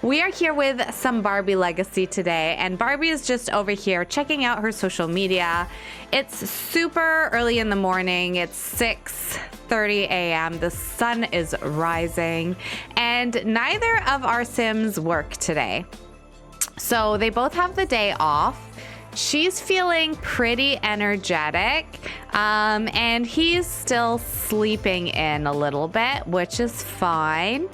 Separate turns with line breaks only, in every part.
We are here with some Barbie Legacy today, and Barbie is just over here checking out her social media. It's super early in the morning. It's 6:30 a.m. The sun is rising, and neither of our Sims work today. So they both have the day off. She's feeling pretty energetic, and he's still sleeping in a little bit, which is fine.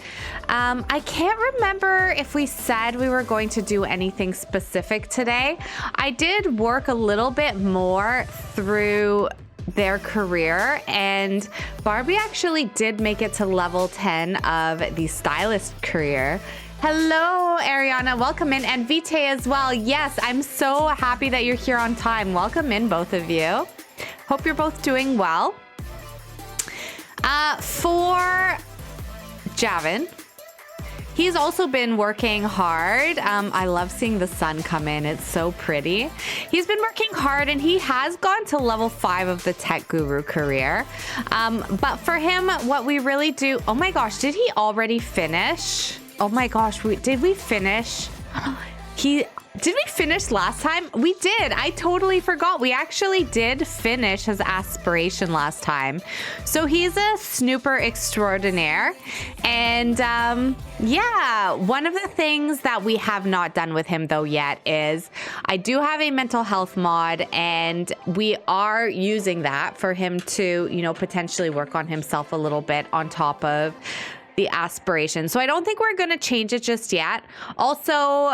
I can't remember if we said we were going to do anything specific today. I did work a little bit more through their career, and Barbie actually did make it to level 10 of the stylist career. Hello, Ariana. Welcome in. And Vite as well. Yes, I'm so happy that you're here on time. Welcome in, both of you. Hope you're both doing well. For Javin, he's also been working hard. I love seeing the sun come in. It's so pretty. He's been working hard, and he has gone to level 5 of the tech guru career. But for him, what we really do... Oh my gosh, did he already finish? Oh my gosh, did we finish? Did we finish last time? We did. I totally forgot. We actually did finish his aspiration last time. So he's a snooper extraordinaire. And yeah, one of the things that we have not done with him though yet is I do have a mental health mod, and we are using that for him to, you know, potentially work on himself a little bit on top of the aspiration. So I don't think we're going to change it just yet. Also,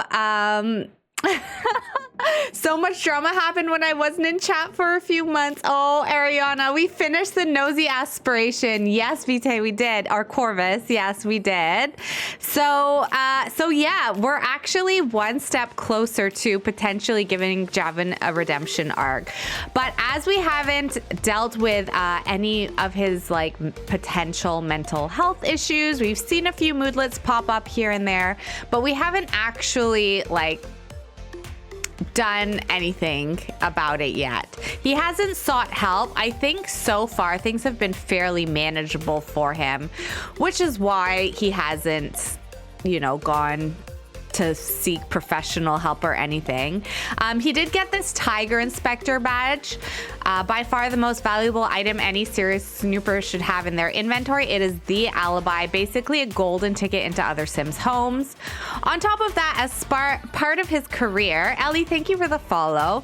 so much drama happened when I wasn't in chat for a few months. Oh, Ariana, we finished the nosy aspiration. Yes, Vite, we did. Our Corvus, yes, we did. So yeah, we're actually one step closer to potentially giving Javin a redemption arc. But as we haven't dealt with any of his like potential mental health issues, we've seen a few moodlets pop up here and there, but we haven't actually like done anything about it yet. He hasn't sought help. I think so far things have been fairly manageable for him, which is why he hasn't, you know, gone to seek professional help or anything. He did get this Tiger Inspector badge, by far the most valuable item any serious snooper should have in their inventory. It is the alibi, basically a golden ticket into other Sims homes. On top of that, as part of his career, Ellie, thank you for the follow.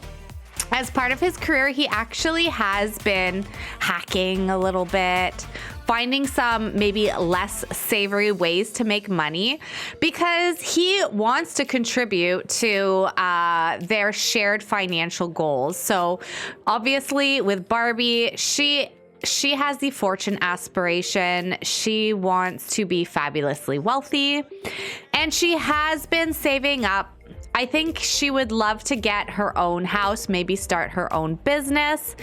As part of his career, he actually has been hacking a little bit, finding some maybe less savory ways to make money because he wants to contribute to their shared financial goals. So obviously with Barbie, she has the fortune aspiration. She wants to be fabulously wealthy, and she has been saving up. I think she would love to get her own house, maybe start her own business,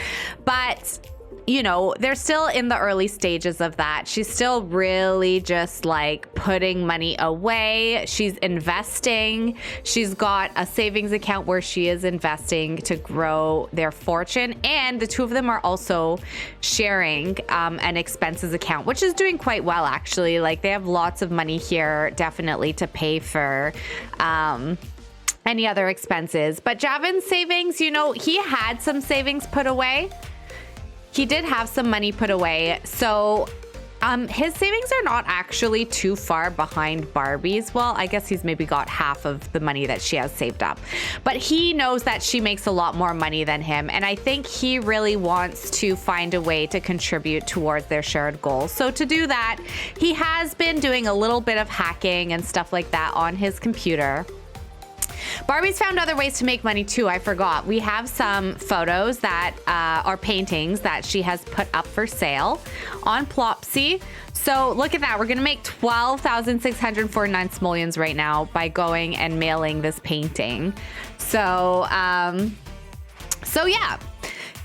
but you know, they're still in the early stages of that. She's still really just like putting money away. She's investing. She's got a savings account where she is investing to grow their fortune. And the two of them are also sharing an expenses account, which is doing quite well, actually. Like they have lots of money here, definitely to pay for any other expenses. But Javin's savings, you know, he had some savings put away. He did have some money put away. So his savings are not actually too far behind Barbie's. Well, I guess he's maybe got half of the money that she has saved up. But he knows that she makes a lot more money than him. And I think he really wants to find a way to contribute towards their shared goals. So to do that, he has been doing a little bit of hacking and stuff like that on his computer. Barbie's found other ways to make money too. I forgot. We have some photos that are paintings that she has put up for sale on Plopsy. So look at that. We're going to make 12,649 simoleons right now by going and mailing this painting. So yeah,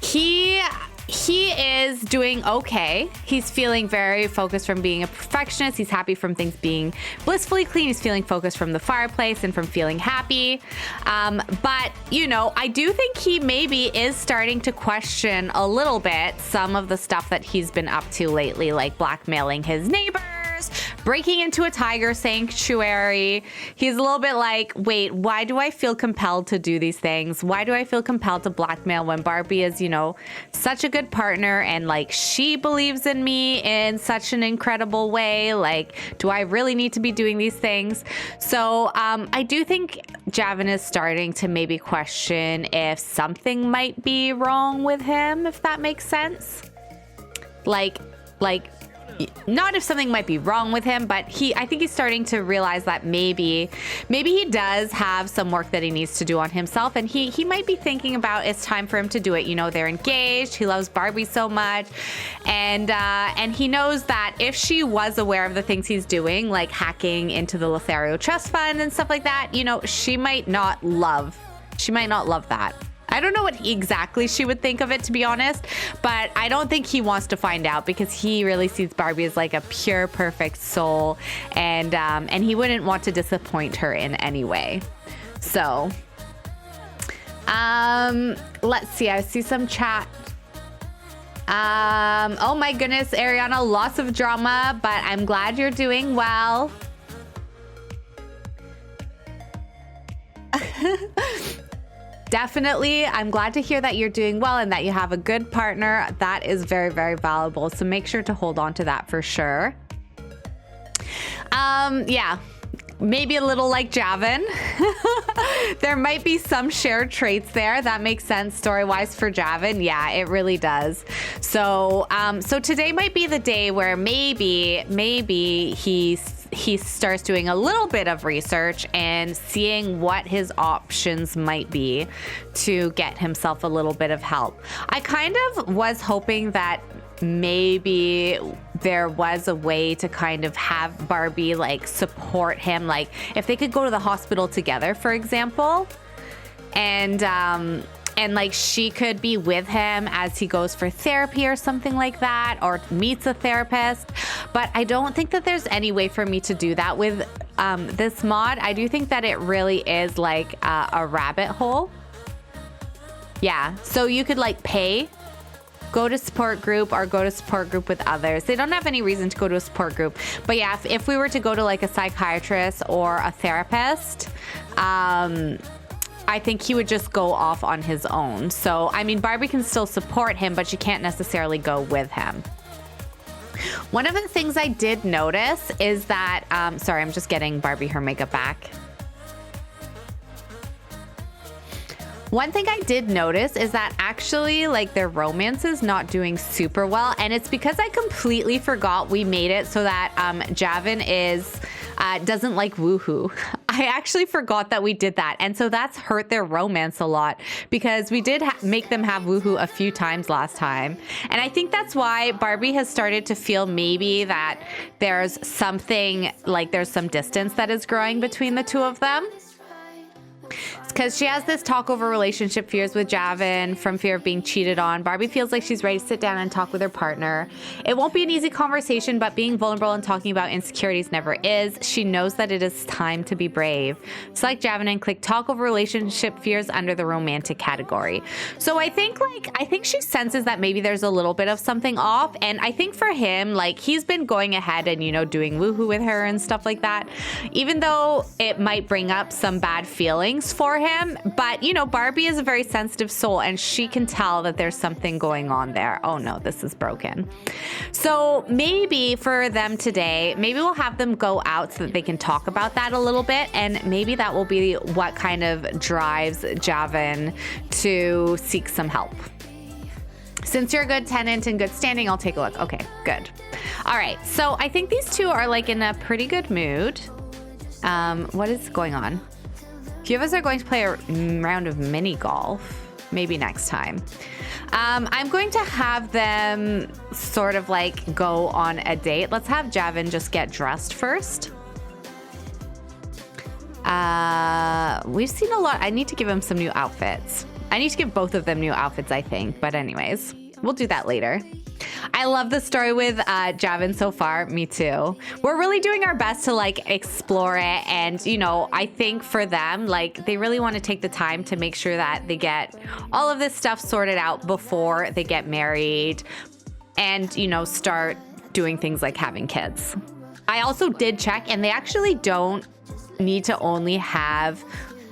he is doing okay. He's feeling very focused from being a perfectionist. He's happy from things being blissfully clean. He's feeling focused from the fireplace and from feeling happy. But, you know, I do think he maybe is starting to question a little bit some of the stuff that he's been up to lately, like blackmailing his neighbors, breaking into a tiger sanctuary. He's a little bit like, wait, why do I feel compelled to do these things? Why do I feel compelled to blackmail when Barbie is, you know, such a good partner and like she believes in me in such an incredible way? Like, do I really need to be doing these things? So I do think Javan is starting to maybe question if something might be wrong with him, if that makes sense. Like, not if something might be wrong with him, but I think he's starting to realize that maybe he does have some work that he needs to do on himself, and he might be thinking about it's time for him to do it. You know, they're engaged. He loves Barbie so much, and he knows that if she was aware of the things he's doing, like hacking into the Lothario Trust Fund and stuff like that, you know, she might not love that. I don't know what exactly she would think of it, to be honest, but I don't think he wants to find out because he really sees Barbie as like a pure, perfect soul, and he wouldn't want to disappoint her in any way. So, let's see. I see some chat. Oh my goodness, Ariana, lots of drama, but I'm glad you're doing well. Definitely. I'm glad to hear that you're doing well and that you have a good partner. That is very, very valuable. So make sure to hold on to that for sure. Yeah, maybe a little like Javan. There might be some shared traits there. That makes sense story-wise for Javan. Yeah, it really does. So, so today might be the day where maybe he starts doing a little bit of research and seeing what his options might be to get himself a little bit of help. I kind of was hoping that maybe there was a way to kind of have Barbie like support him, like if they could go to the hospital together, for example, and like she could be with him as he goes for therapy or something like that, or meets a therapist. But I don't think that there's any way for me to do that with this mod. I do think that it really is like a rabbit hole. Yeah, so you could like pay, go to support group, or go to support group with others. They don't have any reason to go to a support group. But yeah, if we were to go to like a psychiatrist or a therapist, I think he would just go off on his own. So, I mean, Barbie can still support him, but she can't necessarily go with him. One of the things I did notice is that, sorry, I'm just getting Barbie her makeup back. One thing I did notice is that actually, like, their romance is not doing super well, and it's because I completely forgot we made it so that Javan doesn't like woohoo. I actually forgot that we did that, and so that's hurt their romance a lot because we did make them have woohoo a few times last time, and I think that's why Barbie has started to feel maybe that there's something, like there's some distance that is growing between the two of them. Because she has this talk over relationship fears with Javan from fear of being cheated on. Barbie feels like she's ready to sit down and talk with her partner. It won't be an easy conversation, but being vulnerable and talking about insecurities never is. She knows that it is time to be brave. Select Javan and click talk over relationship fears under the romantic category. So I think she senses that maybe there's a little bit of something off. And I think for him, like, he's been going ahead and, you know, doing woohoo with her and stuff like that, even though it might bring up some bad feelings for him. But, you know, Barbie is a very sensitive soul and she can tell that there's something going on there. Oh no, this is broken. So maybe for them today, maybe we'll have them go out so that they can talk about that a little bit, and maybe that will be what kind of drives Javan to seek some help. Since you're a good tenant in good standing, I'll take a look. Okay, good. All right, so I think these two are like in a pretty good mood. What is going on? A few of us are going to play a round of mini golf, maybe next time. I'm going to have them sort of like go on a date. Let's have Javan just get dressed first. We've seen a lot. I need to give him some new outfits. I need to give both of them new outfits, I think. But anyways, we'll do that later. I love the story with Javan so far. Me too. We're really doing our best to like explore it. And, you know, I think for them, like, they really want to take the time to make sure that they get all of this stuff sorted out before they get married and, you know, start doing things like having kids. I also did check, and they actually don't need to only have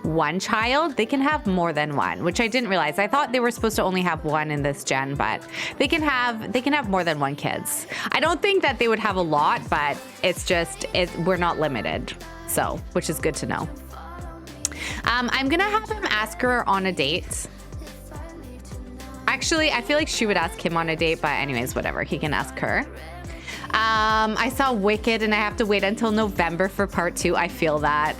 one child. They can have more than one, which I didn't realize. I thought they were supposed to only have one in this gen, but they can have more than one kids. I don't think that they would have a lot, but it's just we're not limited, so which is good to know. I'm gonna have him ask her on a date. Actually, I feel like she would ask him on a date, but anyways, whatever. He can ask her. I saw Wicked, and I have to wait until November for part 2. I feel that.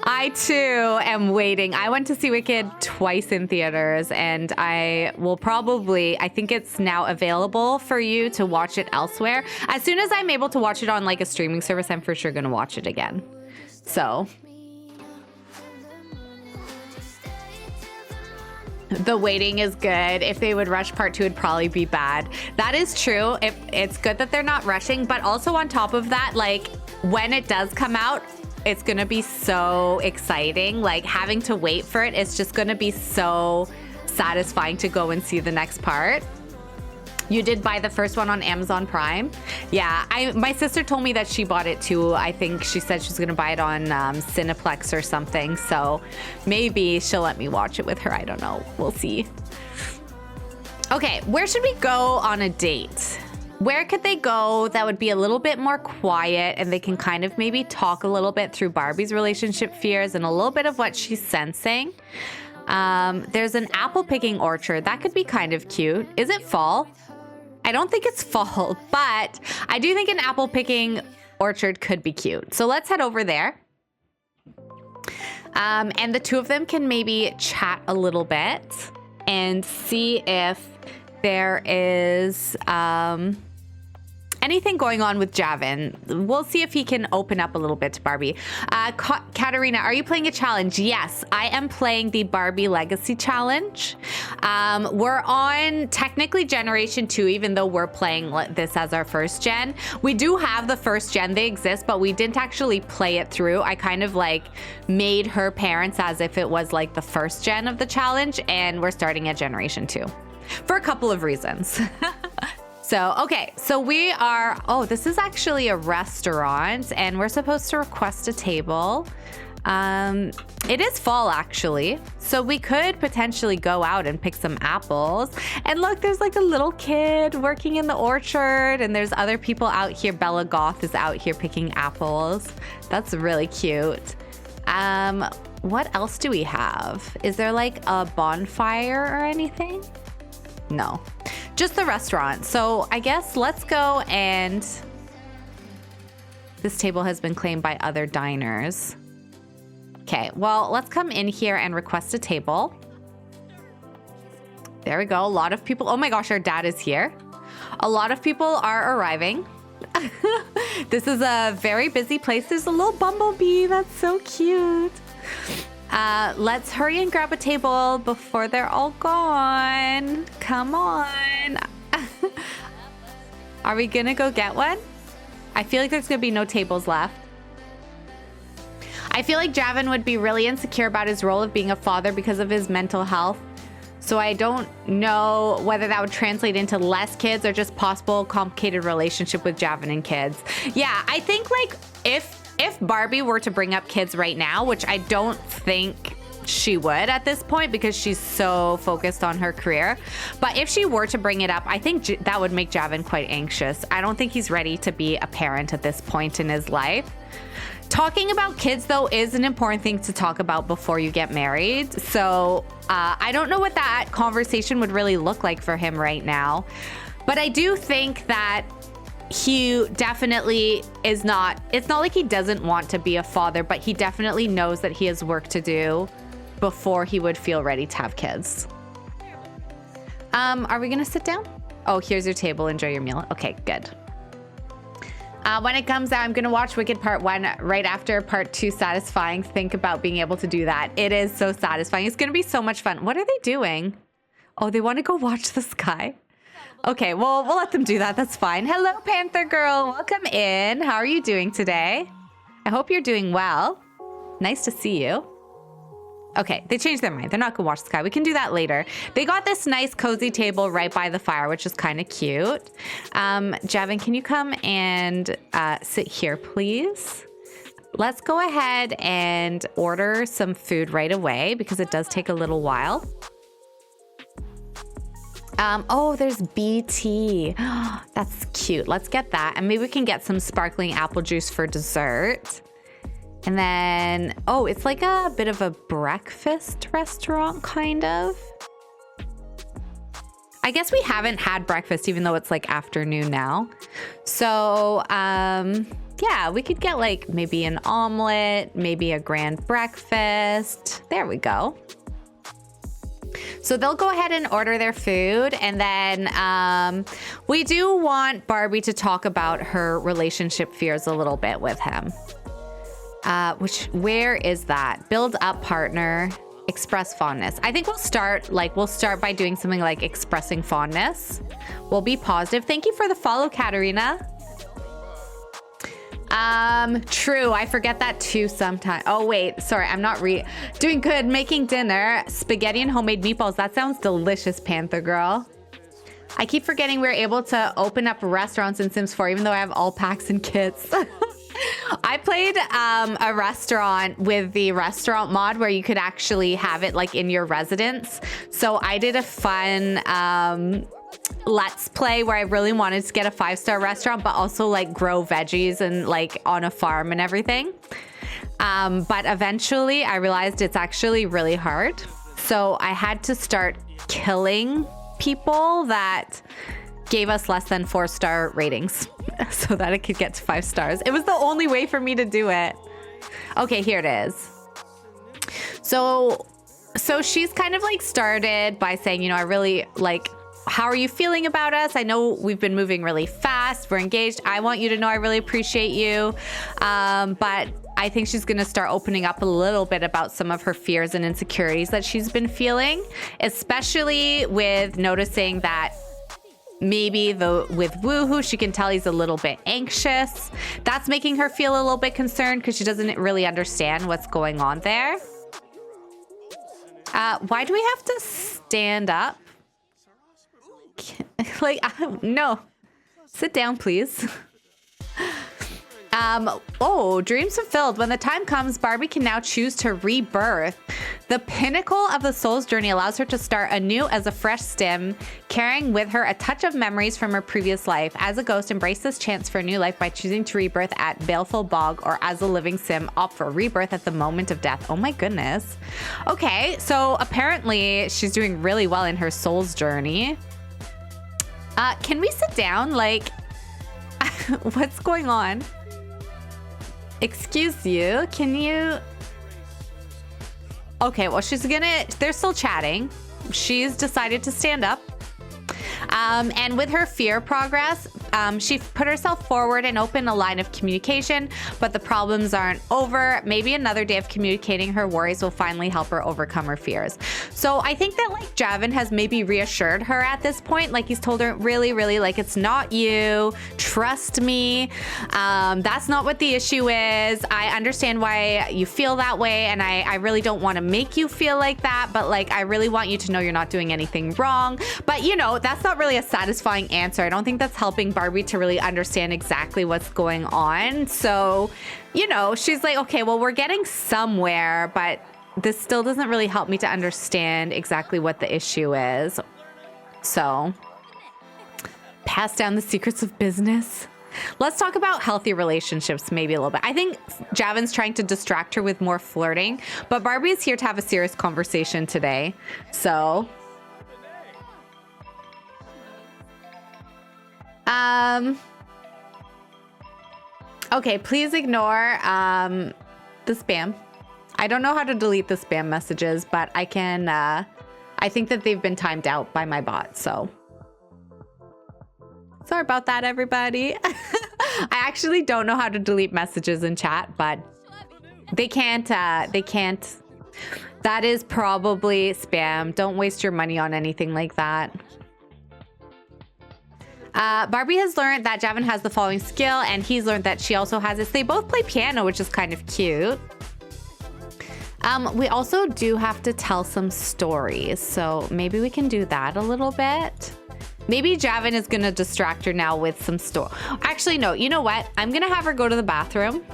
I too am waiting. I went to see Wicked twice in theaters, and I think it's now available for you to watch it elsewhere. As soon as I'm able to watch it on like a streaming service, I'm for sure gonna watch it again. So the waiting is good. If they would rush part 2, it'd probably be bad. That is true. It's good that they're not rushing, but also on top of that, like when it does come out, it's gonna be so exciting. Like having to wait for it, it's just gonna be so satisfying to go and see the next part. You did buy the first one on Amazon Prime? Yeah, my sister told me that she bought it too. I think she said she's gonna buy it on Cineplex or something. So maybe she'll let me watch it with her. I don't know. We'll see. Okay, where should we go on a date? Where could they go that would be a little bit more quiet and they can kind of maybe talk a little bit through Barbie's relationship fears and a little bit of what she's sensing? There's an apple picking orchard. That could be kind of cute. Is it fall? I don't think it's fall, but I do think an apple picking orchard could be cute. So let's head over there. And the two of them can maybe chat a little bit and see if there is anything going on with Javin. We'll see if he can open up a little bit to Barbie. Katarina, are you playing a challenge? Yes, I am playing the Barbie Legacy challenge. We're on technically generation 2, even though we're playing this as our first gen. We do have the first gen, they exist, but we didn't actually play it through. I kind of like made her parents as if it was like the first gen of the challenge, and we're starting at generation 2 for a couple of reasons. So, okay, so we are, oh, this is actually a restaurant and we're supposed to request a table. It is fall actually, so we could potentially go out and pick some apples. And look, there's like a little kid working in the orchard and there's other people out here. Bella Goth is out here picking apples. That's really cute. What else do we have? Is there like a bonfire or anything? No, just the restaurant. So I guess let's go, and this table has been claimed by other diners. Okay, well, let's come in here and request a table. There we go. A lot of people. Oh my gosh, our dad is here. A lot of people are arriving. This is a very busy place. There's a little bumblebee. That's so cute. Let's hurry and grab a table before they're all gone. Come on. Are we gonna go get one? I feel like there's gonna be no tables left. I feel like Javin would be really insecure about his role of being a father because of his mental health. So I don't know whether that would translate into less kids or just possible complicated relationship with Javin and kids. Yeah, I think like if Barbie were to bring up kids right now, which I don't think she would at this point because she's so focused on her career, but if she were to bring it up, I think that would make Javin quite anxious. I don't think he's ready to be a parent at this point in his life. Talking about kids, though, is an important thing to talk about before you get married. So I don't know what that conversation would really look like for him right now. But I do think that he definitely is not, it's not like he doesn't want to be a father, but he definitely knows that he has work to do before he would feel ready to have kids. Are we gonna sit down? Oh, here's your table. Enjoy your meal. Okay, good. When it comes out, I'm gonna watch Wicked Part 1 right after Part 2. Satisfying. Think about being able to do that. It is so satisfying. It's gonna be so much fun. What are they doing? Oh, they want to go watch the sky. Okay, well, we'll let them do that. That's fine. Hello, Panther Girl. Welcome in. How are you doing today? I hope you're doing well. Nice to see you. Okay, they changed their mind. They're not gonna watch Sky. We can do that later. They got this nice cozy table right by the fire, which is kind of cute. Javin, can you come and sit here, please? Let's go ahead and order some food right away because it does take a little while. Oh, there's BT. That's cute. Let's get that. And maybe we can get some sparkling apple juice for dessert. And then, oh, it's like a bit of a breakfast restaurant, kind of. I guess we haven't had breakfast, even though it's like afternoon now. So, yeah, we could get like maybe an omelet, maybe a grand breakfast. There we go. So they'll go ahead and order their food. And then we do want Barbie to talk about her relationship fears a little bit with him. Where is that? Build up partner, express fondness. I think we'll start by doing something like expressing fondness. We'll be positive. Thank you for the follow, Katarina. True. I forget that too sometimes. Oh, wait. Sorry. I'm not doing good. Making dinner, spaghetti and homemade meatballs. That sounds delicious, Panther Girl. I keep forgetting we're able to open up restaurants in Sims 4, even though I have all packs and kits. I played a restaurant with the restaurant mod where you could actually have it like in your residence. So I did a fun let's play where I really wanted to get a 5-star restaurant, but also like grow veggies and like on a farm and everything. But eventually I realized it's actually really hard. So I had to start killing people that gave us less than 4-star ratings so that it could get to 5 stars. It was the only way for me to do it. Okay, here it is. So she's kind of like started by saying, you know, I really like, how are you feeling about us? I know we've been moving really fast. We're engaged. I want you to know I really appreciate you. But I think she's going to start opening up a little bit about some of her fears and insecurities that she's been feeling, especially with noticing that maybe with Woohoo, she can tell he's a little bit anxious. That's making her feel a little bit concerned because she doesn't really understand what's going on there. Why do we have to stand up? Like, no. Sit down, please. Oh, dreams fulfilled. When the time comes, Barbie can now choose to rebirth. The pinnacle of the soul's journey allows her to start anew as a fresh sim, carrying with her a touch of memories from her previous life. As a ghost, embrace this chance for a new life by choosing to rebirth at Baleful Bog, or as a living sim, opt for rebirth at the moment of death. Oh my goodness. Okay, so apparently she's doing really well in her soul's journey. Can we sit down? Like, what's going on? Excuse you, can you? Okay, well, they're still chatting. She's decided to stand up. And with her fear progress, she put herself forward and opened a line of communication, but the problems aren't over. Maybe another day of communicating her worries will finally help her overcome her fears. So I think that like Javin has maybe reassured her at this point. Like he's told her really, really like, it's not you, trust me. That's not what the issue is. I understand why you feel that way. And I really don't want to make you feel like that, but like, I really want you to know you're not doing anything wrong. But you know, that's not really a satisfying answer. I don't think that's helping Barbie to really understand exactly what's going on. So, you know, she's like, okay, well, we're getting somewhere, but this still doesn't really help me to understand exactly what the issue is. So, pass down the secrets of business. Let's talk about healthy relationships maybe a little bit. I think Javin's trying to distract her with more flirting, but Barbie is here to have a serious conversation today. So, okay, please ignore the spam. I don't know how to delete the spam messages, but I can, I think that they've been timed out by my bot, so. Sorry about that, everybody. I actually don't know how to delete messages in chat, but they can't. That is probably spam. Don't waste your money on anything like that. Barbie has learned that Javin has the following skill, and he's learned that she also has it. So they both play piano, which is kind of cute. We also do have to tell some stories, so maybe we can do that a little bit. Maybe Javin is gonna distract her now with some story. Actually, no, you know what? I'm gonna have her go to the bathroom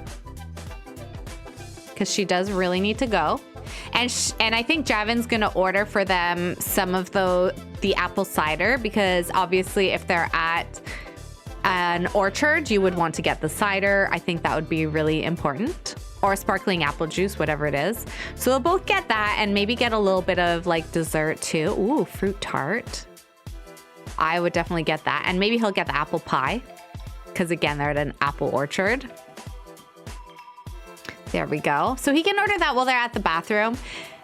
because she does really need to go. And I think Javin's gonna order for them some of the apple cider, because obviously if they're at an orchard, you would want to get the cider. I think that would be really important. Or sparkling apple juice, whatever it is. So they'll both get that and maybe get a little bit of like dessert too. Ooh, fruit tart. I would definitely get that. And maybe he'll get the apple pie, because again, they're at an apple orchard. There we go. So he can order that while they're at the bathroom.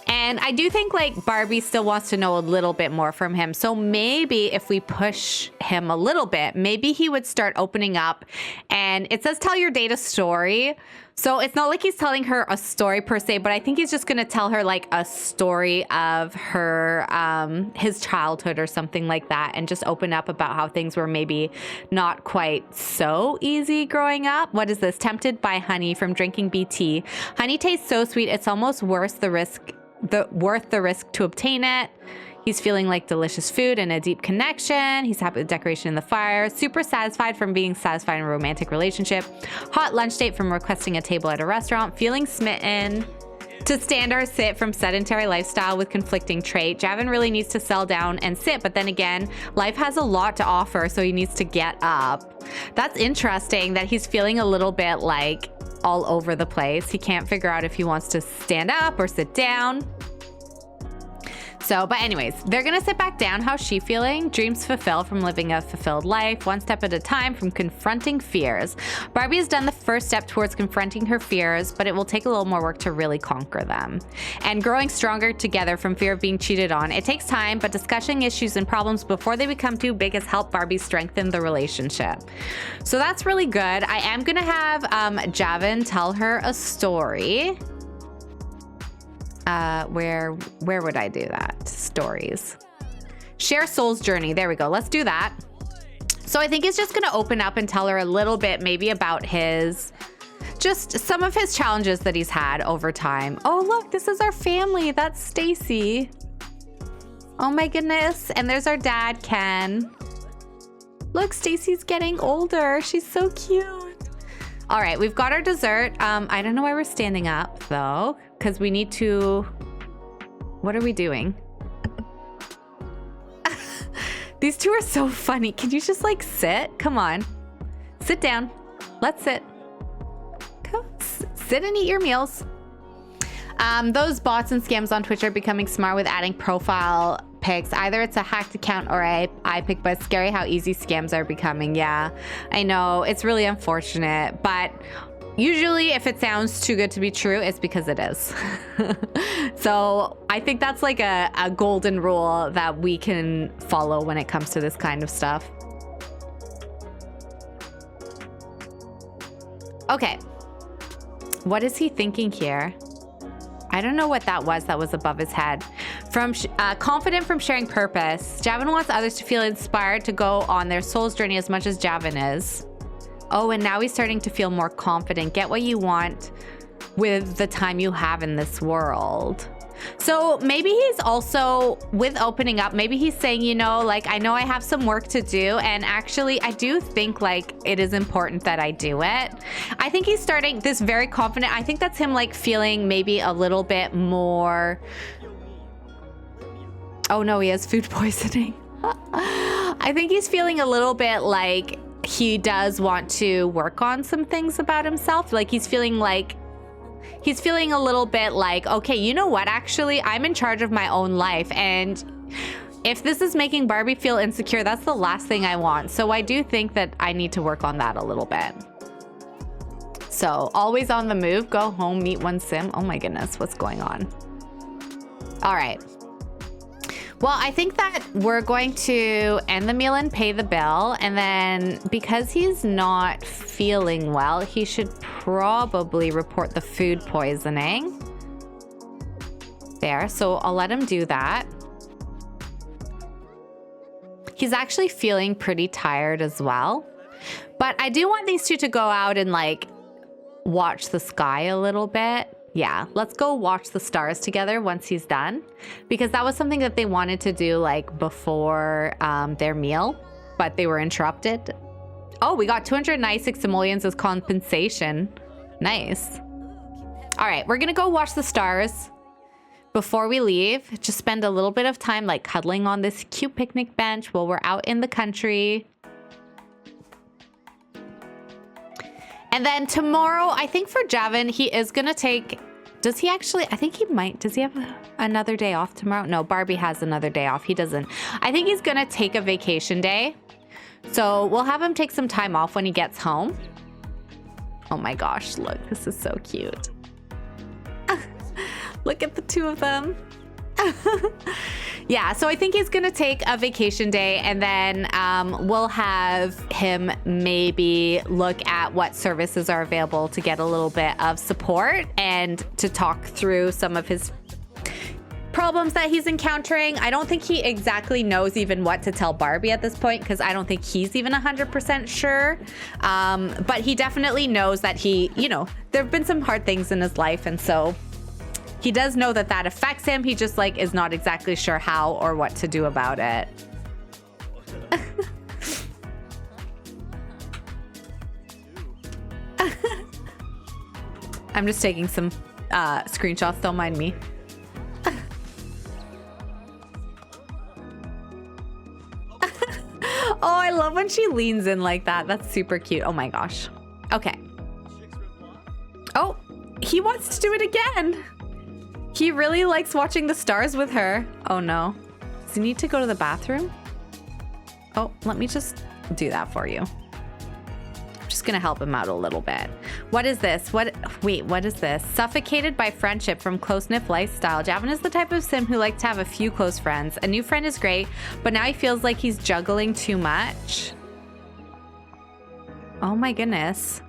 And I do think like Barbie still wants to know a little bit more from him. So maybe if we push him a little bit, maybe he would start opening up. And it says tell your date a story. So it's not like he's telling her a story per se, but I think he's just going to tell her like a story of her, his childhood or something like that, and just open up about how things were maybe not quite so easy growing up. What is this? Tempted by honey from drinking BT. Honey tastes so sweet, it's almost worth the risk to obtain it. He's feeling like delicious food and a deep connection. He's happy with decoration in the fire. Super satisfied from being satisfied in a romantic relationship. Hot lunch date from requesting a table at a restaurant. Feeling smitten. To stand or sit from sedentary lifestyle with conflicting trait. Javin really needs to settle down and sit, but then again, life has a lot to offer, so he needs to get up. That's interesting that he's feeling a little bit like all over the place. He can't figure out if he wants to stand up or sit down. So, but anyways, they're gonna sit back down. How's she feeling? Dreams fulfill from living a fulfilled life, one step at a time from confronting fears. Barbie has done the first step towards confronting her fears, but it will take a little more work to really conquer them. And growing stronger together from fear of being cheated on. It takes time, but discussing issues and problems before they become too big has helped Barbie strengthen the relationship. So that's really good. I am gonna have Javin tell her a story. Where would I do that? Stories. Share Soul's journey. There we go. Let's do that. So I think he's just going to open up and tell her a little bit maybe about just some of his challenges that he's had over time. Oh, look, this is our family. That's Stacy. Oh my goodness. And there's our dad, Ken. Look, Stacy's getting older. She's so cute. All right, we've got our dessert. I don't know why we're standing up though, because we need to, what are we doing? These two are so funny. Can you just like sit? Come on, sit down. Let's sit. Come, sit and eat your meals. Those bots and scams on Twitch are becoming smart with adding profile pics. Either it's a hacked account or a iPic, but it's scary how easy scams are becoming. Yeah, I know. It's really unfortunate, but usually if it sounds too good to be true, it's because it is. So I think that's like a golden rule that we can follow when it comes to this kind of stuff. Okay. What is he thinking here? I don't know what that was above his head. From confident from sharing purpose. Javin wants others to feel inspired to go on their soul's journey as much as Javin is. Oh, and now he's starting to feel more confident. Get what you want with the time you have in this world. So maybe he's also, with opening up, maybe he's saying, you know, like, I know I have some work to do, and actually I do think like it is important that I do it. I think he's starting this very confident. I think that's him like feeling maybe a little bit more, oh no, he has food poisoning. I think he's feeling a little bit like he does want to work on some things about himself. Like he's feeling a little bit like, okay, you know what? Actually, I'm in charge of my own life. And if this is making Barbie feel insecure, that's the last thing I want. So I do think that I need to work on that a little bit. So always on the move, go home, meet one sim. Oh my goodness, what's going on? All right. Well, I think that we're going to end the meal and pay the bill. And then because he's not feeling well, he should probably report the food poisoning. There, so I'll let him do that. He's actually feeling pretty tired as well. But I do want these two to go out and like watch the sky a little bit, Yeah, let's go watch the stars together once he's done, because that was something that they wanted to do like before their meal, but they were interrupted. Oh, we got 296 simoleons as compensation. Nice. All right, we're gonna go watch the stars before we leave. Just spend a little bit of time like cuddling on this cute picnic bench while we're out in the country. And then tomorrow, I think for Javin, he is gonna take, does he actually, I think he might, does he have another day off tomorrow? No, Barbie has another day off, he doesn't. I think he's gonna take a vacation day. So we'll have him take some time off when he gets home. Oh my gosh, look, this is so cute. Look at the two of them. Yeah, so I think he's gonna take a vacation day, and then we'll have him maybe look at what services are available to get a little bit of support and to talk through some of his problems that he's encountering. I don't think he exactly knows even what to tell Barbie at this point, because I don't think he's even 100% sure. But he definitely knows that he, you know, there have been some hard things in his life, and so he does know that that affects him. He just like is not exactly sure how or what to do about it. I'm just taking some screenshots, don't mind me. Oh, I love when she leans in like that. That's super cute. Oh my gosh. Okay. Oh, he wants to do it again. He really likes watching the stars with her. Oh no. Does he need to go to the bathroom? Oh, let me just do that for you. I'm just gonna help him out a little bit. What is this? Wait, what is this? Suffocated by friendship from close-knit lifestyle. Javin is the type of sim who likes to have a few close friends. A new friend is great, but now he feels like he's juggling too much. Oh my goodness.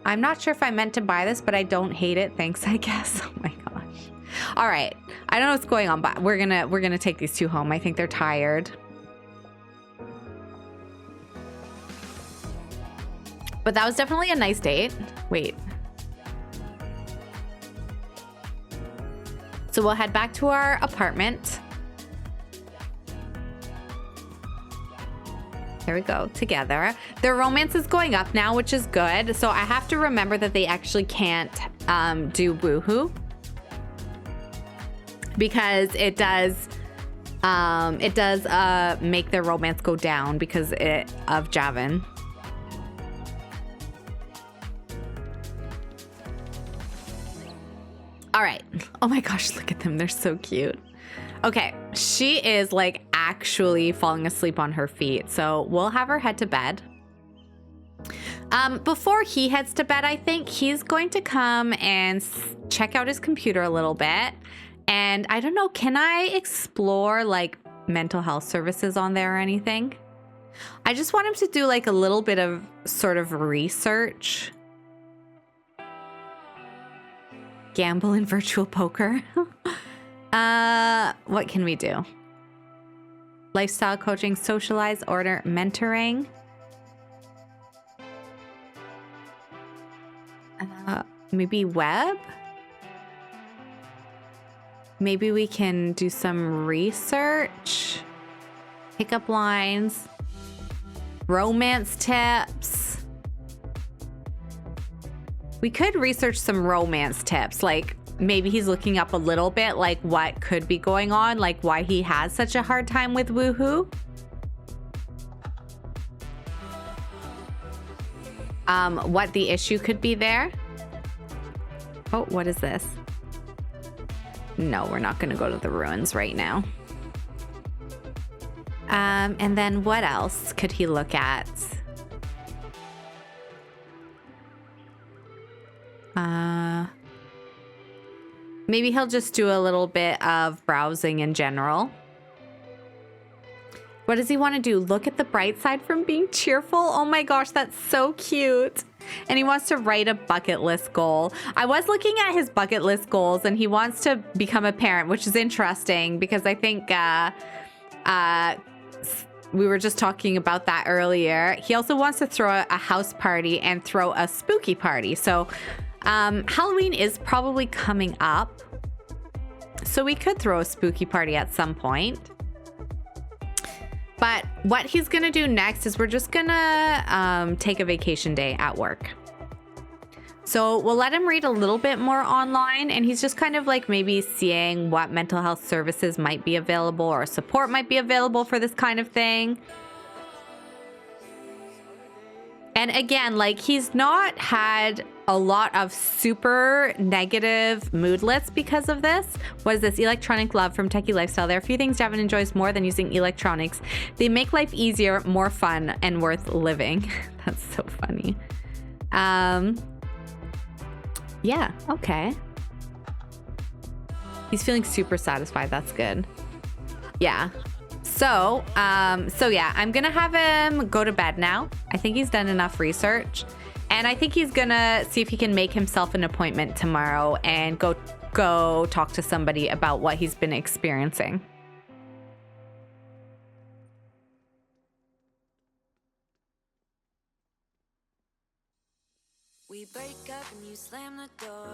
I'm not sure if I meant to buy this, but I don't hate it. Thanks, I guess. Oh my gosh. All right. I don't know what's going on, but we're gonna take these two home. I think they're tired. But that was definitely a nice date. Wait. So we'll head back to our apartment. There we go, together. Their romance is going up now, which is good. So I have to remember that they actually can't do woohoo, because it does make their romance go down because of Javin. All right. Oh my gosh, look at them. They're so cute. Okay, she is like actually falling asleep on her feet. So we'll have her head to bed. Before he heads to bed, I think he's going to come and check out his computer a little bit. And I don't know, can I explore like mental health services on there or anything? I just want him to do like a little bit of sort of research. Gamble in virtual poker. What can we do? Lifestyle coaching, socialize, order, mentoring. Maybe web? Maybe we can do some research. Pickup lines. Romance tips. We could research some romance tips, like maybe he's looking up a little bit like what could be going on, like why he has such a hard time with woohoo. What the issue could be there. Oh, what is this? No, we're not gonna go to the ruins right now. And then what else could he look at? Maybe he'll just do a little bit of browsing in general. What does he want to do? Look at the bright side from being cheerful? Oh my gosh, that's so cute. And he wants to write a bucket list goal. I was looking at his bucket list goals, and he wants to become a parent, which is interesting because I think we were just talking about that earlier. He also wants to throw a house party and throw a spooky party. So Halloween is probably coming up, so we could throw a spooky party at some point. But what he's gonna do next is we're just gonna take a vacation day at work. So we'll let him read a little bit more online, and he's just kind of like maybe seeing what mental health services might be available or support might be available for this kind of thing. And again, like, he's not had a lot of super negative moodlets because of this. What is this? Electronic love from Techie Lifestyle. There are a few things Devin enjoys more than using electronics. They make life easier, more fun, and worth living. That's so funny. Yeah, okay. He's feeling super satisfied. That's good. Yeah. So yeah, I'm gonna have him go to bed now. I think he's done enough research. And I think he's gonna see if he can make himself an appointment tomorrow and go talk to somebody about what he's been experiencing. We break up and you slam the door.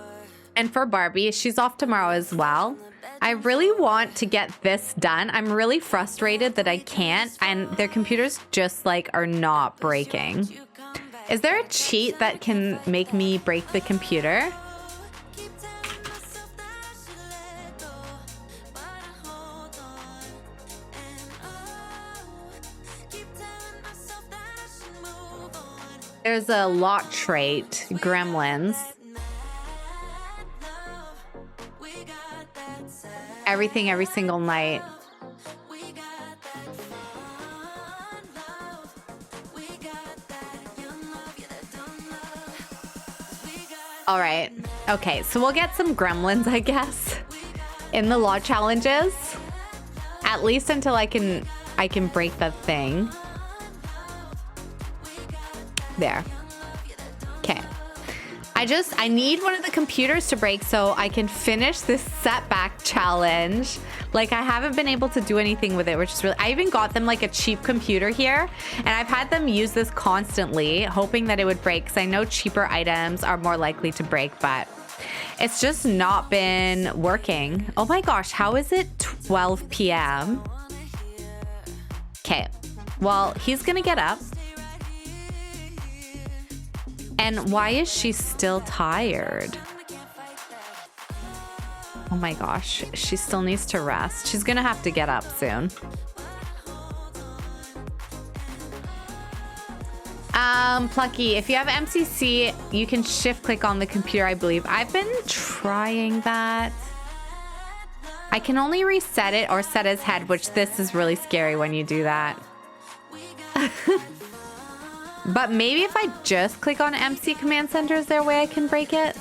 And for Barbie, she's off tomorrow as well. I really want to get this done. I'm really frustrated that I can't, and their computers just like are not breaking. Is there a cheat that can make me break the computer? There's a lot trait, gremlins. Everything every single night. All right. Okay, so we'll get some gremlins, I guess, in the law challenges. At least until I can break the thing. There. Okay. I need one of the computers to break so I can finish this setback challenge. Like, I haven't been able to do anything with it, which is really, I even got them like a cheap computer here, and I've had them use this constantly, hoping that it would break, because I know cheaper items are more likely to break, but it's just not been working. Oh my gosh, how is it 12 p.m.? Okay, well, he's gonna get up. And why is she still tired? Oh my gosh, she still needs to rest. She's gonna have to get up soon. Plucky, if you have MCC, you can shift click on the computer, I believe. I've been trying that. I can only reset it or set his head, which this is really scary when you do that. But maybe if I just click on MC Command Center, is there a way I can break it?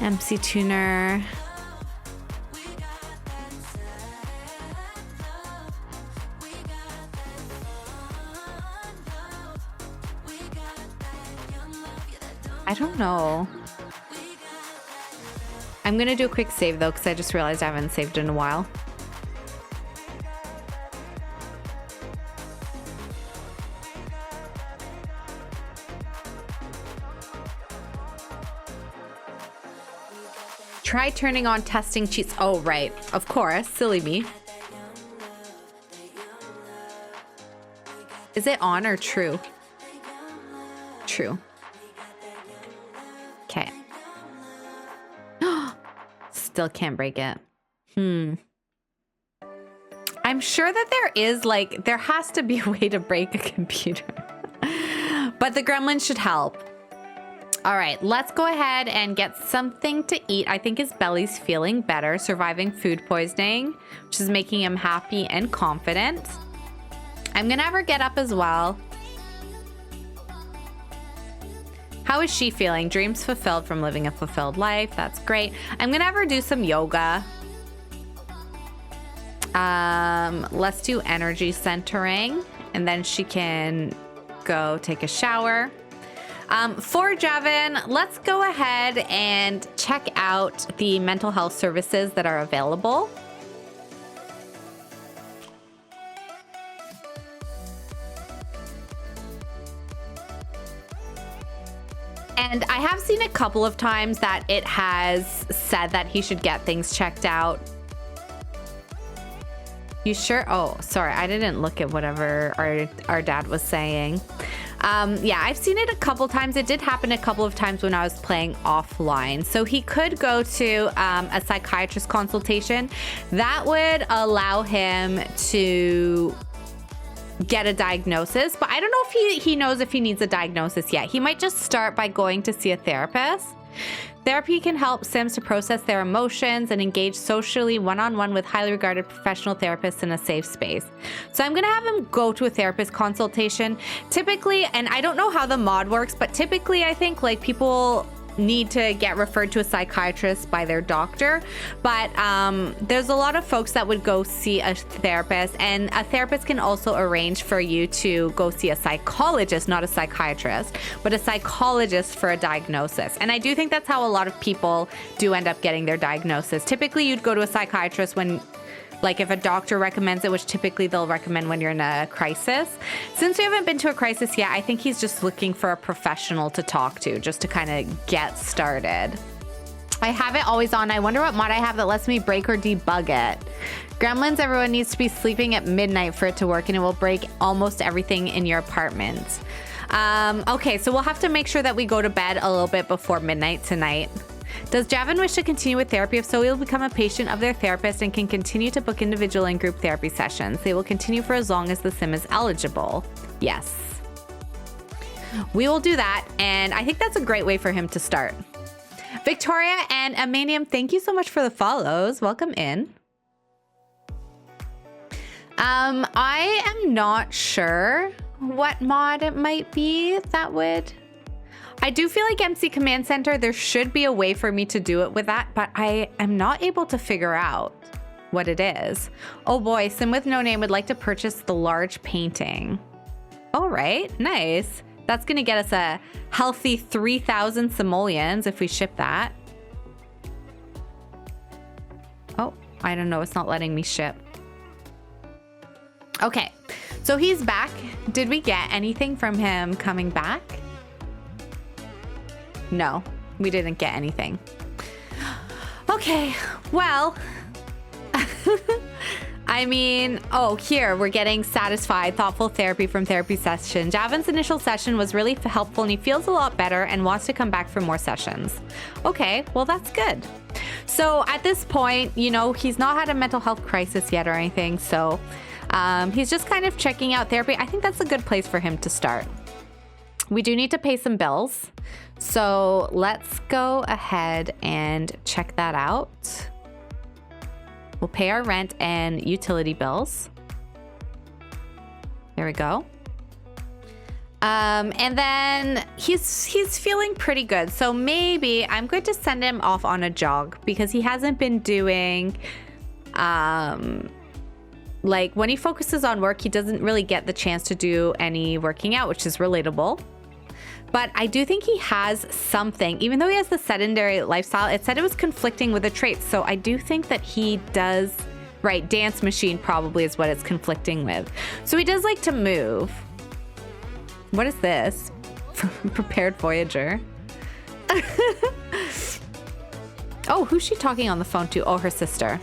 MC Tuner. I don't know. I'm gonna do a quick save though, because I just realized I haven't saved in a while. Try turning on testing cheats. Oh, right. Of course. Silly me. Is it on or true? True. Okay. Still can't break it. I'm sure that there is, like, there has to be a way to break a computer. But the gremlin should help. All right, let's go ahead and get something to eat. I think his belly's feeling better, surviving food poisoning, which is making him happy and confident. I'm gonna have her get up as well. How is she feeling? Dreams fulfilled from living a fulfilled life. That's great. I'm gonna have her do some yoga. Let's do energy centering, and then she can go take a shower. For Javin, let's go ahead and check out the mental health services that are available. And I have seen a couple of times that it has said that he should get things checked out. You sure? Oh, sorry. I didn't look at whatever our dad was saying. Yeah, I've seen it a couple times. It did happen a couple of times when I was playing offline. So he could go to a psychiatrist consultation. That would allow him to get a diagnosis, but I don't know if he knows if he needs a diagnosis yet. He might just start by going to see a therapist. Therapy can help Sims to process their emotions and engage socially one-on-one with highly regarded professional therapists in a safe space. So I'm gonna have him go to a therapist consultation. Typically, and I don't know how the mod works, but typically I think like people need to get referred to a psychiatrist by their doctor, but there's a lot of folks that would go see a therapist, and a therapist can also arrange for you to go see a psychologist, not a psychiatrist, but a psychologist for a diagnosis. And I do think that's how a lot of people do end up getting their diagnosis. Typically you'd go to a psychiatrist when, like, if a doctor recommends it, which typically they'll recommend when you're in a crisis. Since we haven't been to a crisis yet, I think he's just looking for a professional to talk to, just to kind of get started. I have it always on. I wonder what mod I have that lets me break or debug it. Gremlins, everyone needs to be sleeping at midnight for it to work, and it will break almost everything in your apartment. Okay, so we'll have to make sure that we go to bed a little bit before midnight tonight. Does Javin wish to continue with therapy? If so, he will become a patient of their therapist and can continue to book individual and group therapy sessions. They will continue for as long as the sim is eligible. Yes. We will do that, and I think that's a great way for him to start. Victoria and Amanium, thank you so much for the follows. Welcome in. I am not sure what mod it might be that would... I do feel like MC Command Center, there should be a way for me to do it with that, but I am not able to figure out what it is. Oh boy, Sim with No Name would like to purchase the large painting. All right, nice. That's gonna get us a healthy 3,000 simoleons if we ship that. Oh, I don't know, it's not letting me ship. Okay, so he's back. Did we get anything from him coming back? No, we didn't get anything. Okay, well, I mean, oh, here, we're getting satisfied, thoughtful therapy from therapy session. Javin's initial session was really helpful and he feels a lot better and wants to come back for more sessions. Okay, well, that's good. So at this point, you know, he's not had a mental health crisis yet or anything, so he's just kind of checking out therapy. I think that's a good place for him to start. We do need to pay some bills. So let's go ahead and check that out. We'll pay our rent and utility bills. There we go. And then he's feeling pretty good. So maybe I'm going to send him off on a jog because he hasn't been doing, like when he focuses on work, he doesn't really get the chance to do any working out, which is relatable. But I do think he has something, even though he has the sedentary lifestyle, it said it was conflicting with the traits. So I do think that he does, right, dance machine probably is what it's conflicting with. So he does like to move. What is this? Prepared Voyager. Oh, who's she talking on the phone to? Oh, her sister.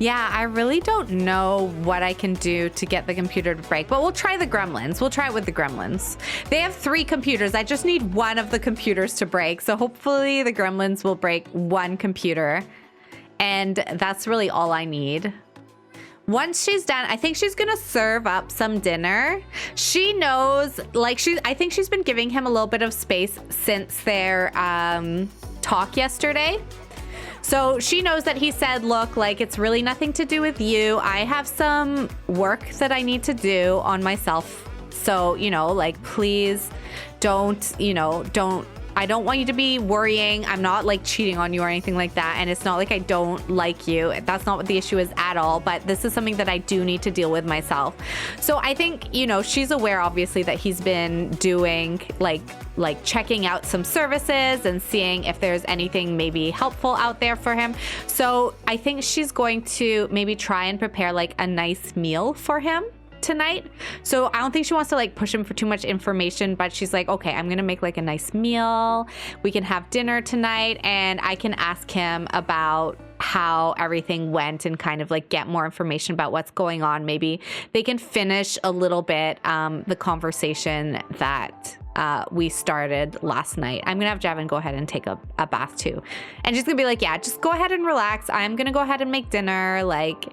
Yeah, I really don't know what I can do to get the computer to break, but we'll try the gremlins. We'll try it with the gremlins. They have 3 computers. I just need one of the computers to break. So hopefully the gremlins will break one computer. And that's really all I need. Once she's done, I think she's gonna serve up some dinner. She knows, like I think she's been giving him a little bit of space since their talk yesterday. So she knows that he said, look, like, it's really nothing to do with you. I have some work that I need to do on myself. So, you know, like, please don't, you know, I don't want you to be worrying. I'm not like cheating on you or anything like that. And it's not like I don't like you. That's not what the issue is at all. But this is something that I do need to deal with myself. So I think, you know, she's aware, obviously, that he's been doing like checking out some services and seeing if there's anything maybe helpful out there for him. So I think she's going to maybe try and prepare like a nice meal for him tonight. So I don't think she wants to like push him for too much information, but she's like, okay, I'm gonna make like a nice meal. We can have dinner tonight and I can ask him about how everything went and kind of like get more information about what's going on. Maybe they can finish a little bit the conversation that we started last night. I'm gonna have Javin go ahead and take a bath too. And she's gonna be like, yeah, just go ahead and relax. I'm gonna go ahead and make dinner. Like,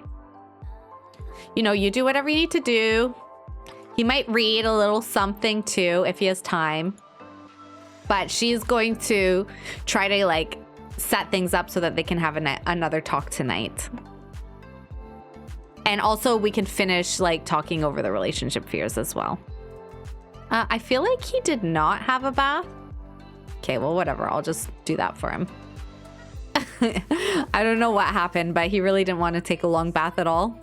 you know, you do whatever you need to do. He might read a little something too if he has time. But she's going to try to like set things up so that they can have another talk tonight. And also we can finish like talking over the relationship fears as well. I feel like he did not have a bath. Okay, well, whatever. I'll just do that for him. I don't know what happened, but he really didn't want to take a long bath at all.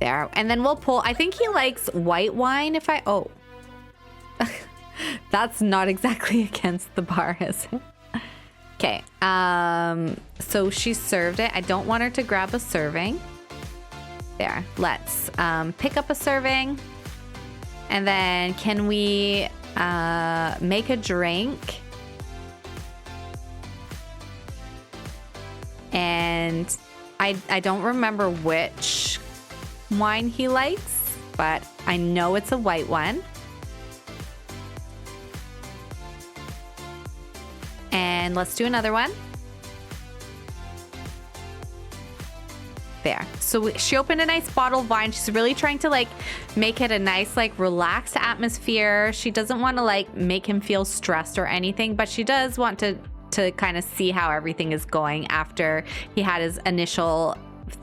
There. And then we'll pull. I think he likes white wine if I... Oh. That's not exactly against the bar, is it? Okay. So she served it. I don't want her to grab a serving. There. Let's pick up a serving. And then can we make a drink? And I don't remember which wine he likes, but I know it's a white one. And let's do another one. There. So she opened a nice bottle of wine. She's really trying to like make it a nice like relaxed atmosphere. She doesn't want to like make him feel stressed or anything, but she does want to kind of see how everything is going after he had his initial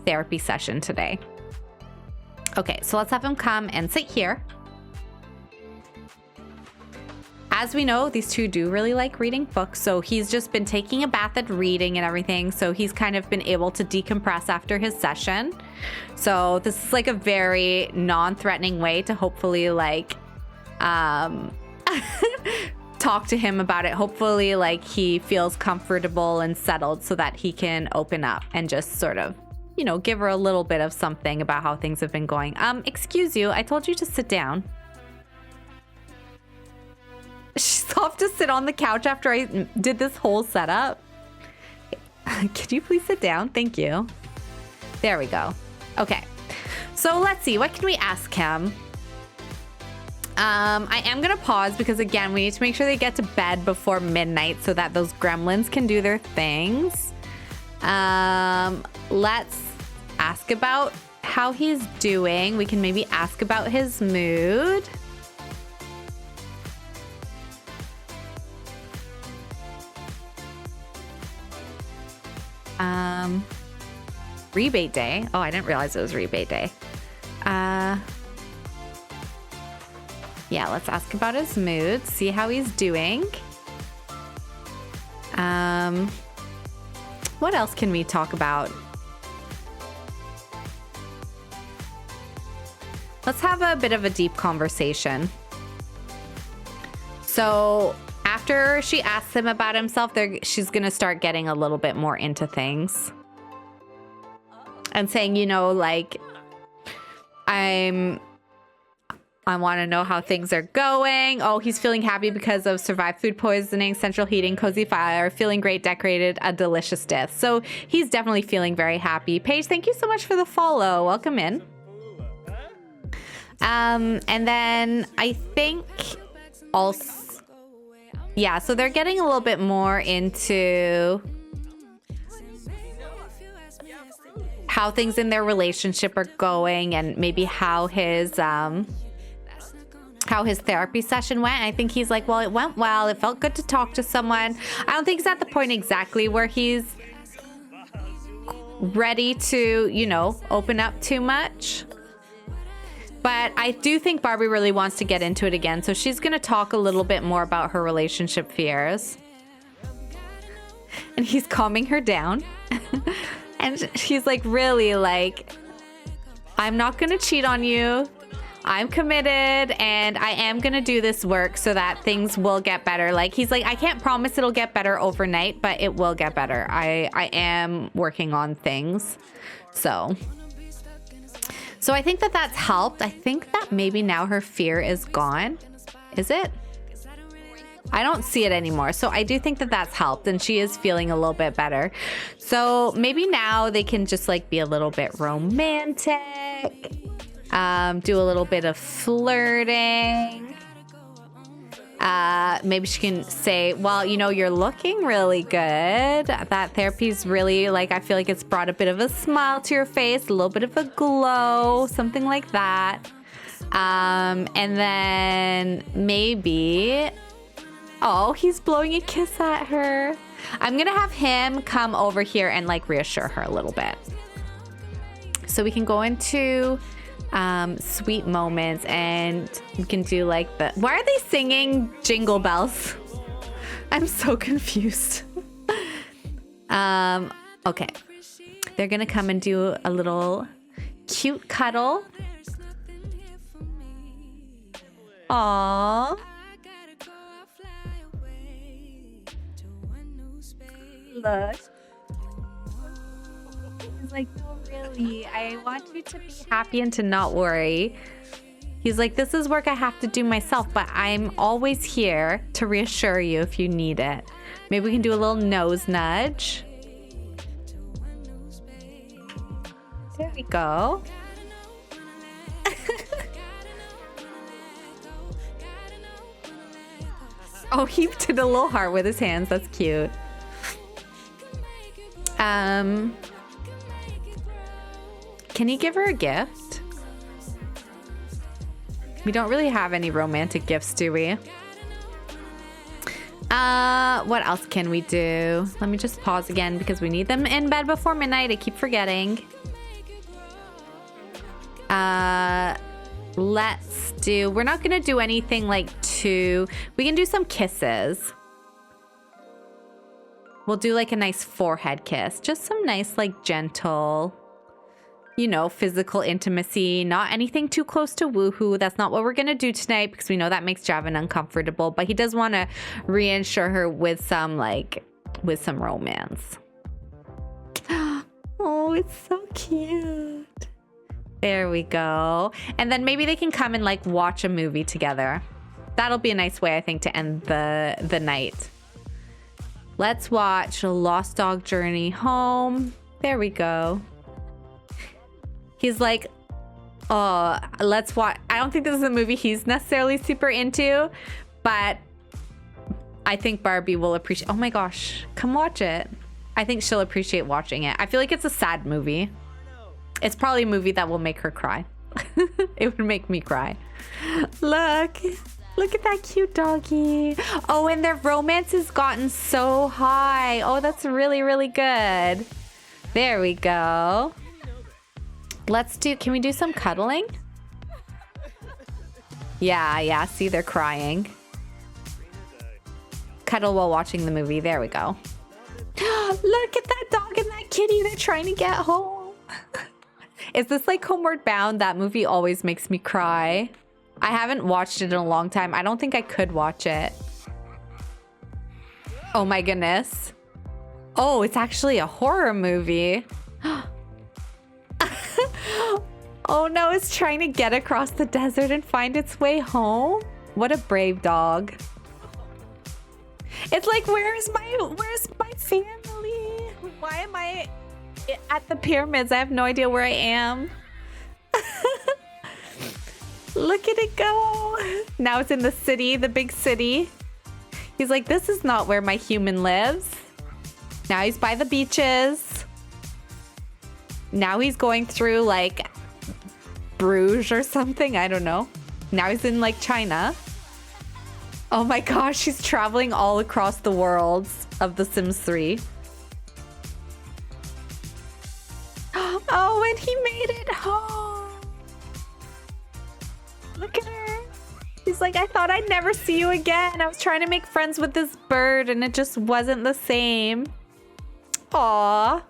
therapy session today. Okay, so let's have him come and sit here. As we know, these two do really like reading books, so he's just been taking a bath and reading and everything, so he's kind of been able to decompress after his session. So this is like a very non-threatening way to hopefully like talk to him about it. Hopefully like he feels comfortable and settled so that he can open up and just sort of, you know, give her a little bit of something about how things have been going. Excuse you, I told you to sit down. She's off to sit on the couch after I did this whole setup. Could you please sit down? Thank you. There we go. Okay. So let's see. What can we ask him? I am going to pause because, again, we need to make sure they get to bed before midnight so that those gremlins can do their things. Let's ask about how he's doing. We can maybe ask about his mood. Rebate day. Oh, I didn't realize it was rebate day. Yeah, let's ask about his mood, see how he's doing. What else can we talk about? Let's have a bit of a deep conversation. So after she asks him about himself, she's going to start getting a little bit more into things. And saying, you know, like, I want to know how things are going. Oh, he's feeling happy because of survived food poisoning, central heating, cozy fire, feeling great, decorated, a delicious death. So he's definitely feeling very happy. Paige, thank you so much for the follow. Welcome in. And then I think also, yeah, so they're getting a little bit more into how things in their relationship are going and maybe how his therapy session went. I think he's like, well, it went well. It felt good to talk to someone. I don't think he's at the point exactly where he's ready to, you know, open up too much. But I do think Barbie really wants to get into it again. So she's going to talk a little bit more about her relationship fears. And he's calming her down. And she's like, really, like, I'm not going to cheat on you. I'm committed and I am going to do this work so that things will get better. Like, he's like, I can't promise it'll get better overnight, but it will get better. I am working on things. So So I think that that's helped. I think that maybe now her fear is gone. Is it? I don't see it anymore. So I do think that that's helped, and she is feeling a little bit better. So maybe now they can just like be a little bit romantic, do a little bit of flirting. Maybe she can say, well, you know, you're looking really good. That therapy's really, like, I feel like it's brought a bit of a smile to your face, a little bit of a glow, something like that. And then maybe, oh, he's blowing a kiss at her. I'm gonna have him come over here and like reassure her a little bit. So we can go into sweet moments, and we can do like the, why are they singing Jingle Bells? I'm so confused. Okay, they're gonna come and do a little cute cuddle. Aww. Look. He's like, no, really, I want you to be happy and to not worry. He's like, this is work I have to do myself, but I'm always here to reassure you if you need it. Maybe we can do a little nose nudge. There we go. Oh, he did a little heart with his hands. That's cute. Can he give her a gift? We don't really have any romantic gifts, do we? What else can we do? Let me just pause again because we need them in bed before midnight. I keep forgetting. Let's do, we're not gonna do anything like we can do some kisses. We'll do like a nice forehead kiss. Just some nice, like, gentle, you know, physical intimacy. Not anything too close to woohoo. That's not what we're going to do tonight because we know that makes Javin uncomfortable. But he does want to reassure her with some, like, with some romance. Oh, it's so cute. There we go. And then maybe they can come and, like, watch a movie together. That'll be a nice way, I think, to end the night. Let's watch a Lost Dog Journey Home. There we go. He's like, oh, let's watch. I don't think this is a movie he's necessarily super into, but I think Barbie will appreciate. Oh my gosh, come watch it. I think she'll appreciate watching it. I feel like it's a sad movie. It's probably a movie that will make her cry. It would make me cry. Look at that cute doggy. Oh, and their romance has gotten so high. Oh, that's really, really good. There we go. Can we do some cuddling? Yeah, see, they're crying. Cuddle while watching the movie. There we go. Look at that dog and that kitty. They're trying to get home. Is this like Homeward Bound? That movie always makes me cry. I haven't watched it in a long time. I don't think I could watch it. Oh my goodness. Oh, it's actually a horror movie. Oh no, it's trying to get across the desert and find its way home. What a brave dog. It's like, where's my family? Why am I at the pyramids? I have no idea where I am. Look at it go. Now it's in the city, the big city. He's like, this is not where my human lives. Now he's by the beaches. Now he's going through like Bruges or something. I don't know. Now he's in like China. Oh my gosh, he's traveling all across the worlds of The Sims 3. Oh, and he made it home. Look at her. He's like, I thought I'd never see you again. I was trying to make friends with this bird and it just wasn't the same. Aww.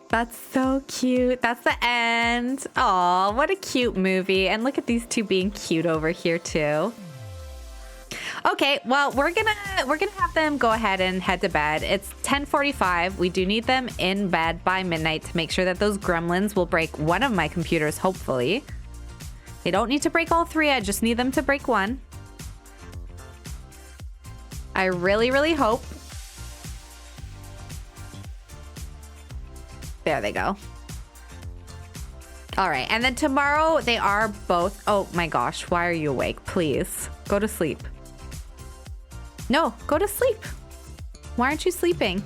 That's so cute. That's the end. Aw, what a cute movie. And look at these two being cute over here too. Okay, well, we're gonna have them go ahead and head to bed. It's 10:45. We do need them in bed by midnight to make sure that those gremlins will break one of my computers, hopefully. They don't need to break all three. I just need them to break one. I really, really hope. There they go. All right, and then tomorrow they are both... Oh my gosh, why are you awake? Please, go to sleep. No, go to sleep. Why aren't you sleeping?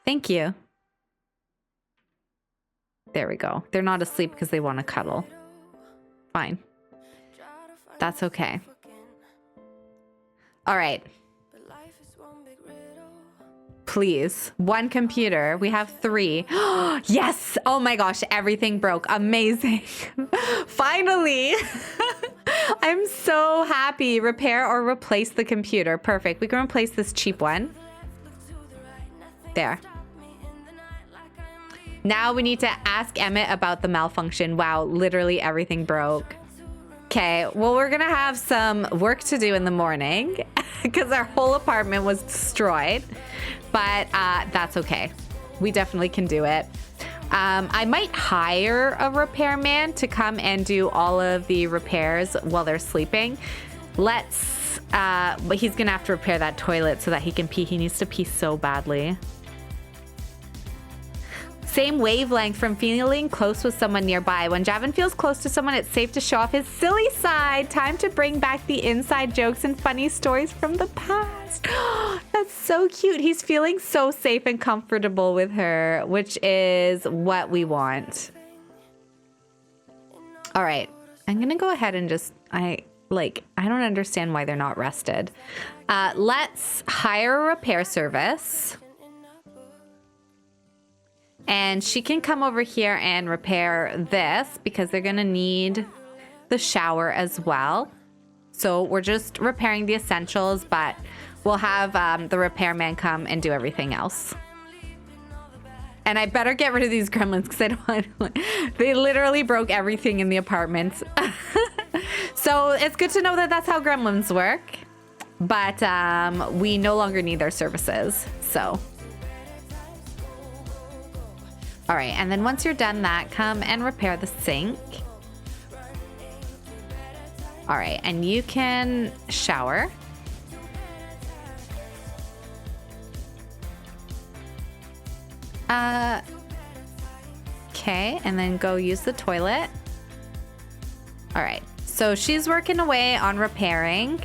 Thank you. There we go. They're not asleep because they want to cuddle. Fine. That's okay. All right. Please. One computer. We have 3. Yes! Oh my gosh, everything broke. Amazing. Finally! I'm so happy. Repair or replace the computer. Perfect. We can replace this cheap one. There. Now we need to ask Emmett about the malfunction. Wow, literally everything broke. Okay, well, we're gonna have some work to do in the morning because our whole apartment was destroyed, but that's okay. We definitely can do it. I might hire a repairman to come and do all of the repairs while they're sleeping. But he's gonna have to repair that toilet so that he can pee. He needs to pee so badly. Same wavelength from feeling close with someone nearby. When Javin feels close to someone, it's safe to show off his silly side. Time to bring back the inside jokes and funny stories from the past. That's so cute. He's feeling so safe and comfortable with her, which is what we want. All right. I'm going to go ahead and just, I don't understand why they're not rested. Let's hire a repair service. And she can come over here and repair this because they're going to need the shower as well. So we're just repairing the essentials, but we'll have the repairman come and do everything else. And I better get rid of these gremlins because I don't want to, they literally broke everything in the apartment. So it's good to know that that's how gremlins work. But we no longer need their services. So... All right, and then once you're done that, come and repair the sink. All right, and you can shower. Okay, and then go use the toilet. All right, so she's working away on repairing.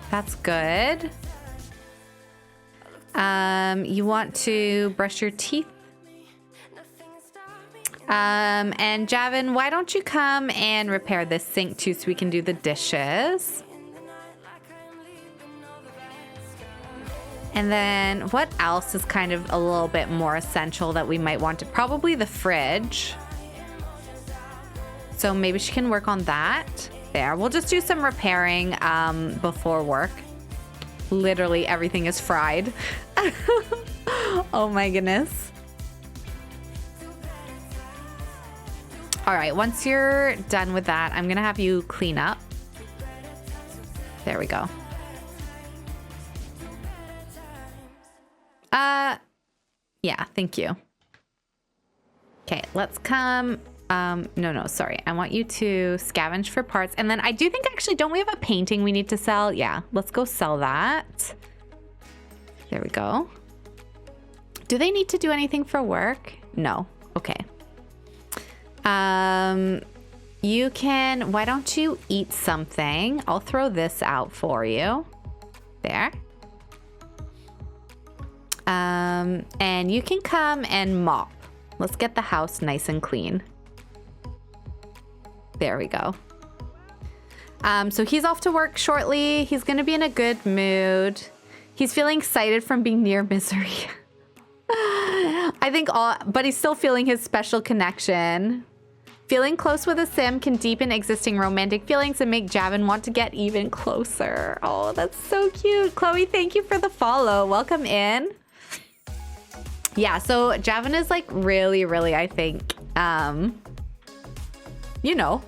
That's good. You want to brush your teeth. And Javin, why don't you come and repair this sink too so we can do the dishes? And then what else is kind of a little bit more essential that we might want to, probably the fridge. So maybe she can work on that. There, we'll just do some repairing before work. Literally everything is fried. Oh my goodness. All right, once you're done with that, I'm gonna have you clean up. There we go. Yeah, thank you. Okay, let's come. No, sorry. I want you to scavenge for parts. And then I do think actually, don't we have a painting we need to sell? Yeah, let's go sell that. There we go. Do they need to do anything for work? No, okay. You can, why don't you eat something? I'll throw this out for you. There. And you can come and mop. Let's get the house nice and clean. There we go. So he's off to work shortly. He's gonna be in a good mood. He's feeling excited from being near misery. I think but he's still feeling his special connection. Feeling close with a sim can deepen existing romantic feelings and make Javin want to get even closer. Oh, that's so cute. Chloe, thank you for the follow. Welcome in. Yeah, so Javin is like really, I think, you know,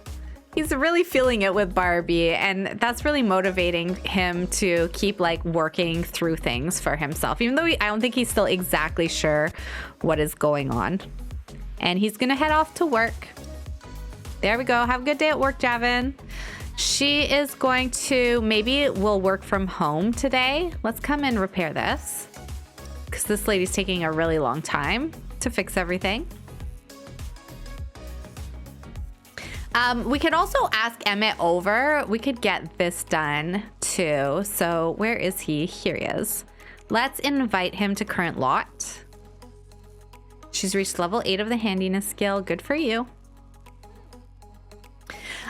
He's really feeling it with Barbie, and that's really motivating him to keep like working through things for himself, even though I don't think he's still exactly sure what is going on. And he's gonna head off to work. There we go. Have a good day at work, Javin. She is going to, maybe we'll work from home today. Let's come and repair this, because this lady's taking a really long time to fix everything. We could also ask Emmett over. We could get this done too. So where is he? Here he is. Let's invite him to current lot. She's reached level 8 of the handiness skill. Good for you.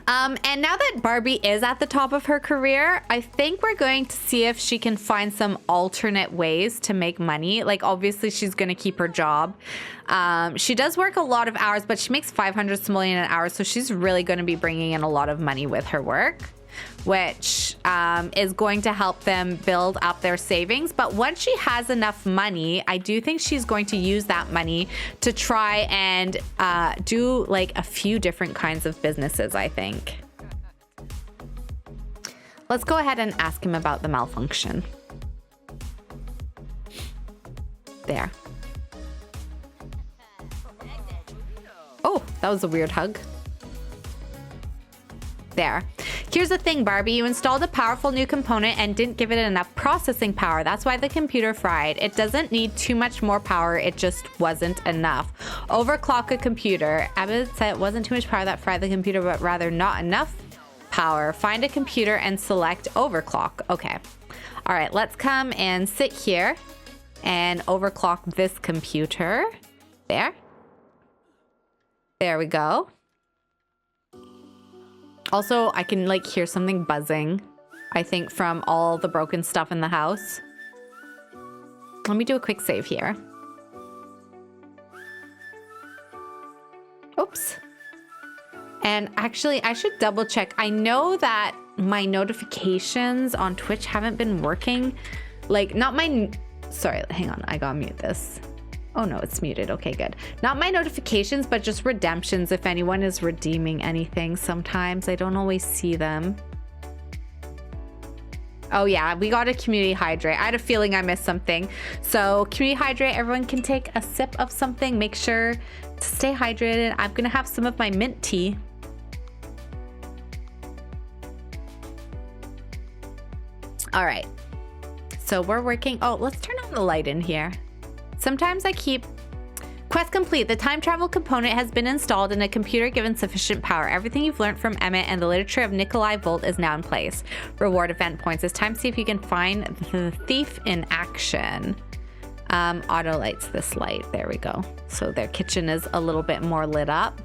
And now that Barbie is at the top of her career, I think we're going to see if she can find some alternate ways to make money. Like, obviously, she's going to keep her job. She does work a lot of hours, but she makes 500 simoleon an hour, so she's really going to be bringing in a lot of money with her work, which is going to help them build up their savings. But once she has enough money, I do think she's going to use that money to try and do like a few different kinds of businesses, I think. Let's go ahead and ask him about the malfunction. There. Oh, that was a weird hug. There. Here's the thing, Barbie. You installed a powerful new component and didn't give it enough processing power. That's why the computer fried. It doesn't need too much more power. It just wasn't enough. Overclock a computer. Abbott said it wasn't too much power that fried the computer, but rather not enough power. Find a computer and select overclock. Okay. All right, let's come and sit here and overclock this computer. There. There we go. Also, I can like hear something buzzing, I think, from all the broken stuff in the house. Let me do a quick save here. Oops. And actually, I should double check. I know that my notifications on Twitch haven't been working. Like, not my... Sorry, hang on. I gotta mute this. Oh no, it's muted. Okay, good. Not my notifications, but just redemptions. If anyone is redeeming anything, sometimes I don't always see them. Oh yeah, we got a community hydrate. I had a feeling I missed something. So community hydrate, everyone can take a sip of something. Make sure to stay hydrated. I'm gonna have some of my mint tea. All right, so we're working. Oh, let's turn on the light in here. Sometimes I keep... Quest complete. The time travel component has been installed and a computer given sufficient power. Everything you've learned from Emmett and the literature of Nikolai Volt is now in place. Reward event points. It's time to see if you can find the thief in action. Auto lights this light. There we go. So their kitchen is a little bit more lit up.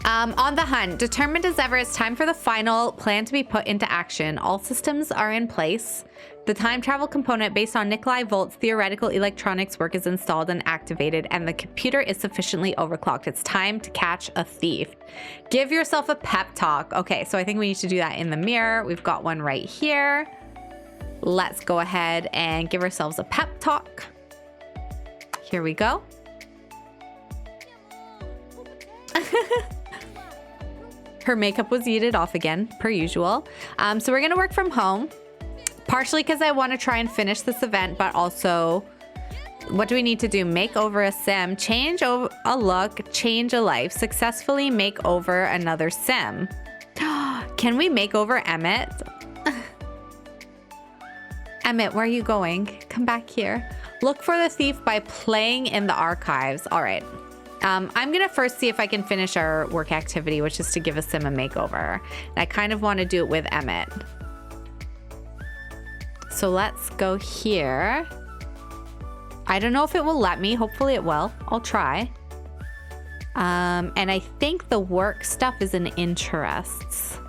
On the hunt. Determined as ever, it's time for the final plan to be put into action. All systems are in place. The time travel component based on Nikolai Volt's theoretical electronics work is installed and activated, and the computer is sufficiently overclocked. It's time to catch a thief. Give yourself a pep talk. Okay, so I think we need to do that in the mirror. We've got one right here. Let's go ahead and give ourselves a pep talk. Here we go. Her makeup was yeeted off again, per usual. So we're gonna work from home. Partially because I want to try and finish this event, but also, what do we need to do? Make over a sim, change a look, change a life, successfully make over another sim. Can we make over Emmett? Emmett, where are you going? Come back here. Look for the thief by playing in the archives. All right. I'm going to first see if I can finish our work activity, which is to give a sim a makeover. And I kind of want to do it with Emmett. So let's go here. I don't know if it will let me. Hopefully it will. I'll try. And I think the work stuff is in interests.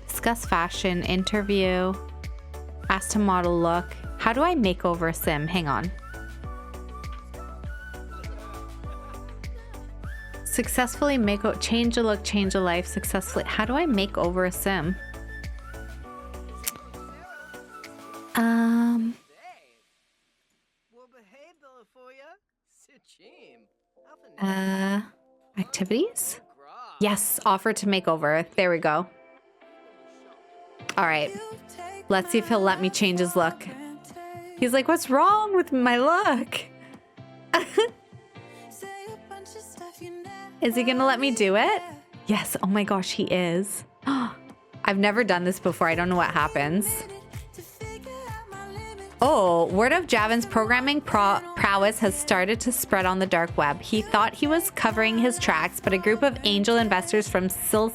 Discuss fashion, interview, ask to model look. How do I make over a sim? Hang on. Successfully make, change a look, change a life, successfully. How do I make over a sim? Activities? Yes, offer to make over. There we go. All right. Let's see if he'll let me change his look. He's like, what's wrong with my look? Is he gonna let me do it? Yes. Oh my gosh, he is. I've never done this before. I don't know what happens. Oh, word of Javan's programming prowess has started to spread on the dark web. He thought he was covering his tracks, but a group of angel investors from Silly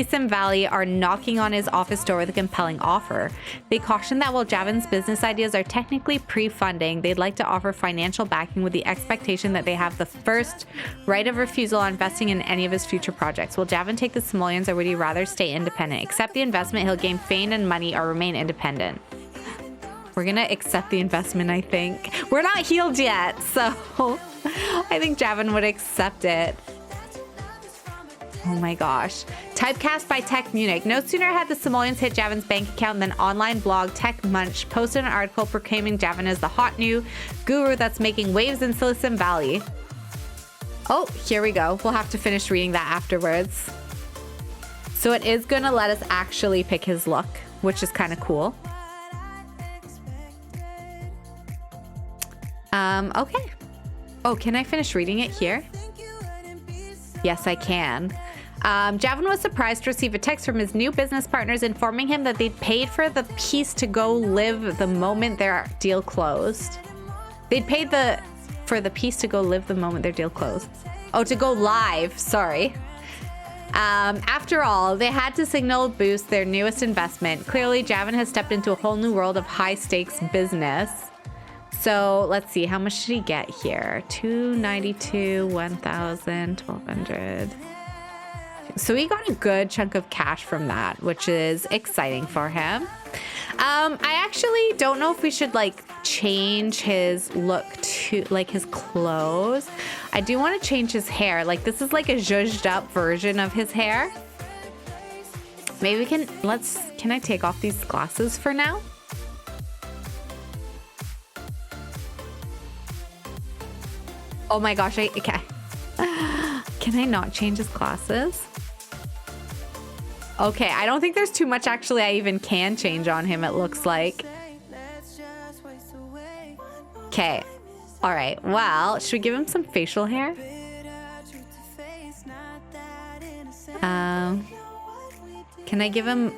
Sim Valley are knocking on his office door with a compelling offer. They caution that while Javan's business ideas are technically pre-funding, they'd like to offer financial backing with the expectation that they have the first right of refusal on investing in any of his future projects. Will Javan take the simoleons, or would he rather stay independent? Accept the investment, he'll gain fame and money, or remain independent. We're gonna accept the investment, I think. We're not healed yet, so I think Javan would accept it. Oh my gosh. Typecast by Tech Munich. No sooner had the simoleons hit Javan's bank account than online blog Tech Munch posted an article proclaiming Javan as the hot new guru that's making waves in Silicon Valley. Oh, here we go. We'll have to finish reading that afterwards. So it is gonna let us actually pick his look, which is kind of cool. Okay. Oh, can I finish reading it here? Yes, I can. Javan was surprised to receive a text from his new business partners informing him that they'd paid for the piece to go live the moment their deal closed. They'd paid for the piece to go live the moment their deal closed. Oh, to go live. Sorry. After all, they had to signal boost their newest investment. Clearly, Javan has stepped into a whole new world of high-stakes business. So let's see, how much did he get here? 292, 1,000, 1,200. So he got a good chunk of cash from that, which is exciting for him. I actually don't know if we should like change his look to like his clothes. I do want to change his hair. Like this is like a zhuzhed up version of his hair. Maybe we can, can I take off these glasses for now? Oh my gosh, okay. Can I not change his glasses? Okay, I don't think there's too much actually I even can change on him, it looks like. Okay, all right, well, should we give him some facial hair? Can I give him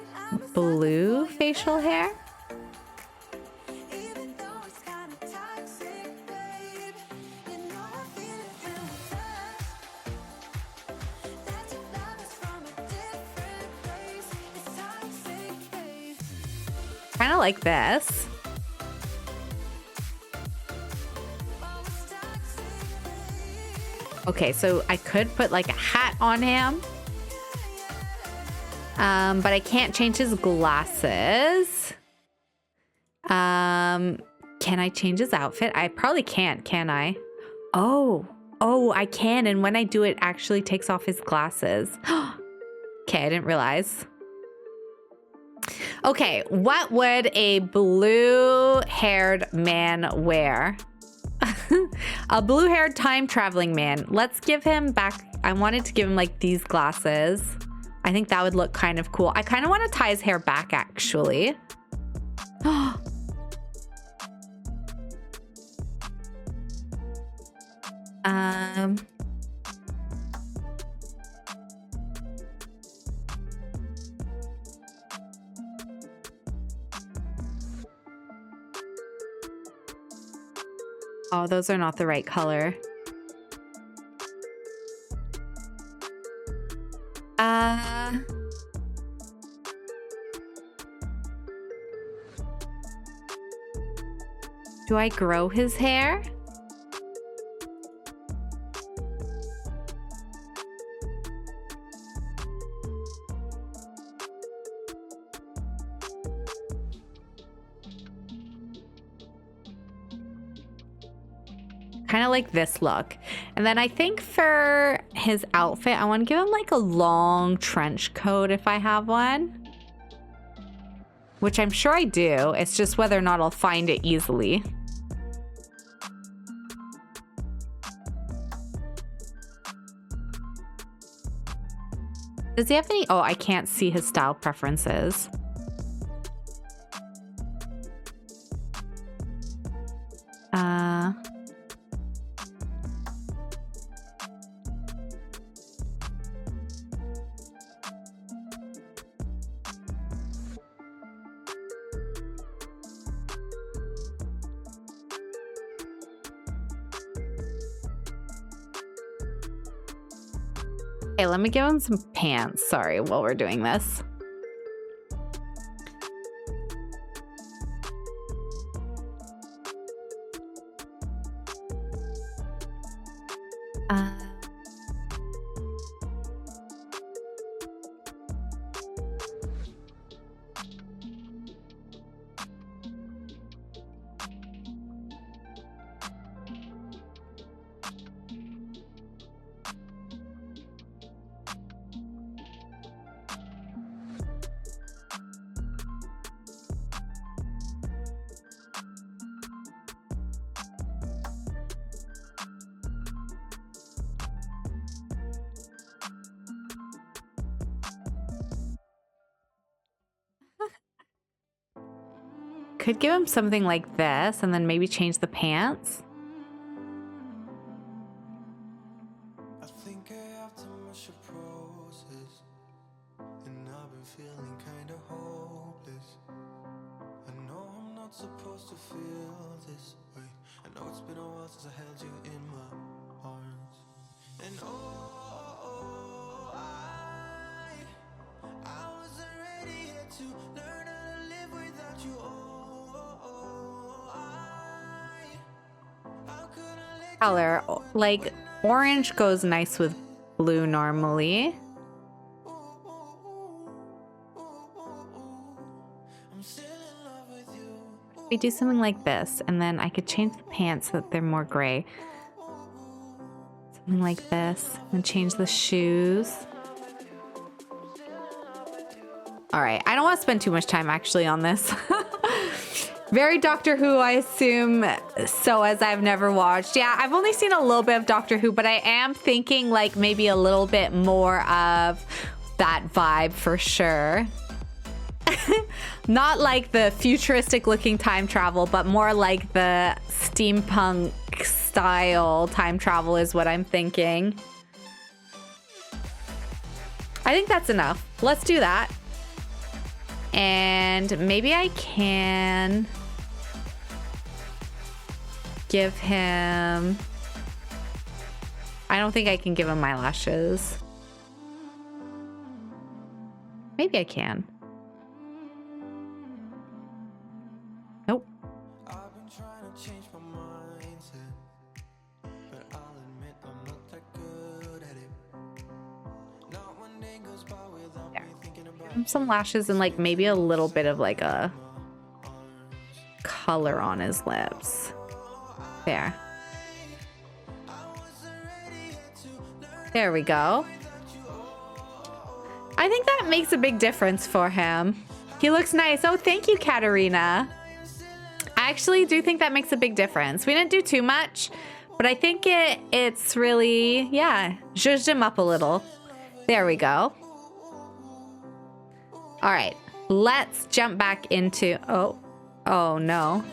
blue facial hair? Kind of like this. Okay, so I could put like a hat on him. But I can't change his glasses. Can I change his outfit? I probably can't, can I? Oh, I can. And when I do, it actually takes off his glasses. Okay, I didn't realize. Okay, what would a blue-haired man wear? A blue-haired time-traveling man. Let's give him back. I wanted to give him like these glasses. I think that would look kind of cool. I kind of want to tie his hair back, actually. Oh, those are not the right color. Do I grow his hair? Kind of like this look. And then I think for his outfit, I want to give him like a long trench coat if I have one. Which I'm sure I do. It's just whether or not I'll find it easily. Does he have any? Oh, I can't see his style preferences. Okay, let me give him some pants. Sorry, while we're doing this. Could give him something like this and then maybe change the pants.
I think I have too much of process, and I've been feeling kind of hopeless. I know I'm not supposed to feel this way. I know it's been a while since I held you in my arms. And I wasn't ready yet to learn how to live without you.
Color, like orange goes nice with blue normally. We do something like this, and then I could change the pants so that they're more gray. Something like this, and change the shoes. All right, I don't want to spend too much time actually on this. Very Doctor Who, I assume, so as I've never watched. Yeah, I've only seen a little bit of Doctor Who, but I am thinking like maybe a little bit more of that vibe for sure. Not like the futuristic looking time travel, but more like the steampunk style time travel is what I'm thinking. I think that's enough. Let's do that. And maybe I can give him... I don't think I can give him my lashes. Maybe I can. Nope.
I've been trying to change my mindset, but I'll admit I'm not that good at it. Not one day goes by without me thinking about
Some lashes and like maybe a little bit of like a color on his lips. There. There we go. I think that makes a big difference for him. He looks nice. Oh, thank you, Katarina. I actually do think that makes a big difference. We didn't do too much, but I think it's really, yeah, zhuzhed him up a little. There we go. All right, let's jump back into, oh no.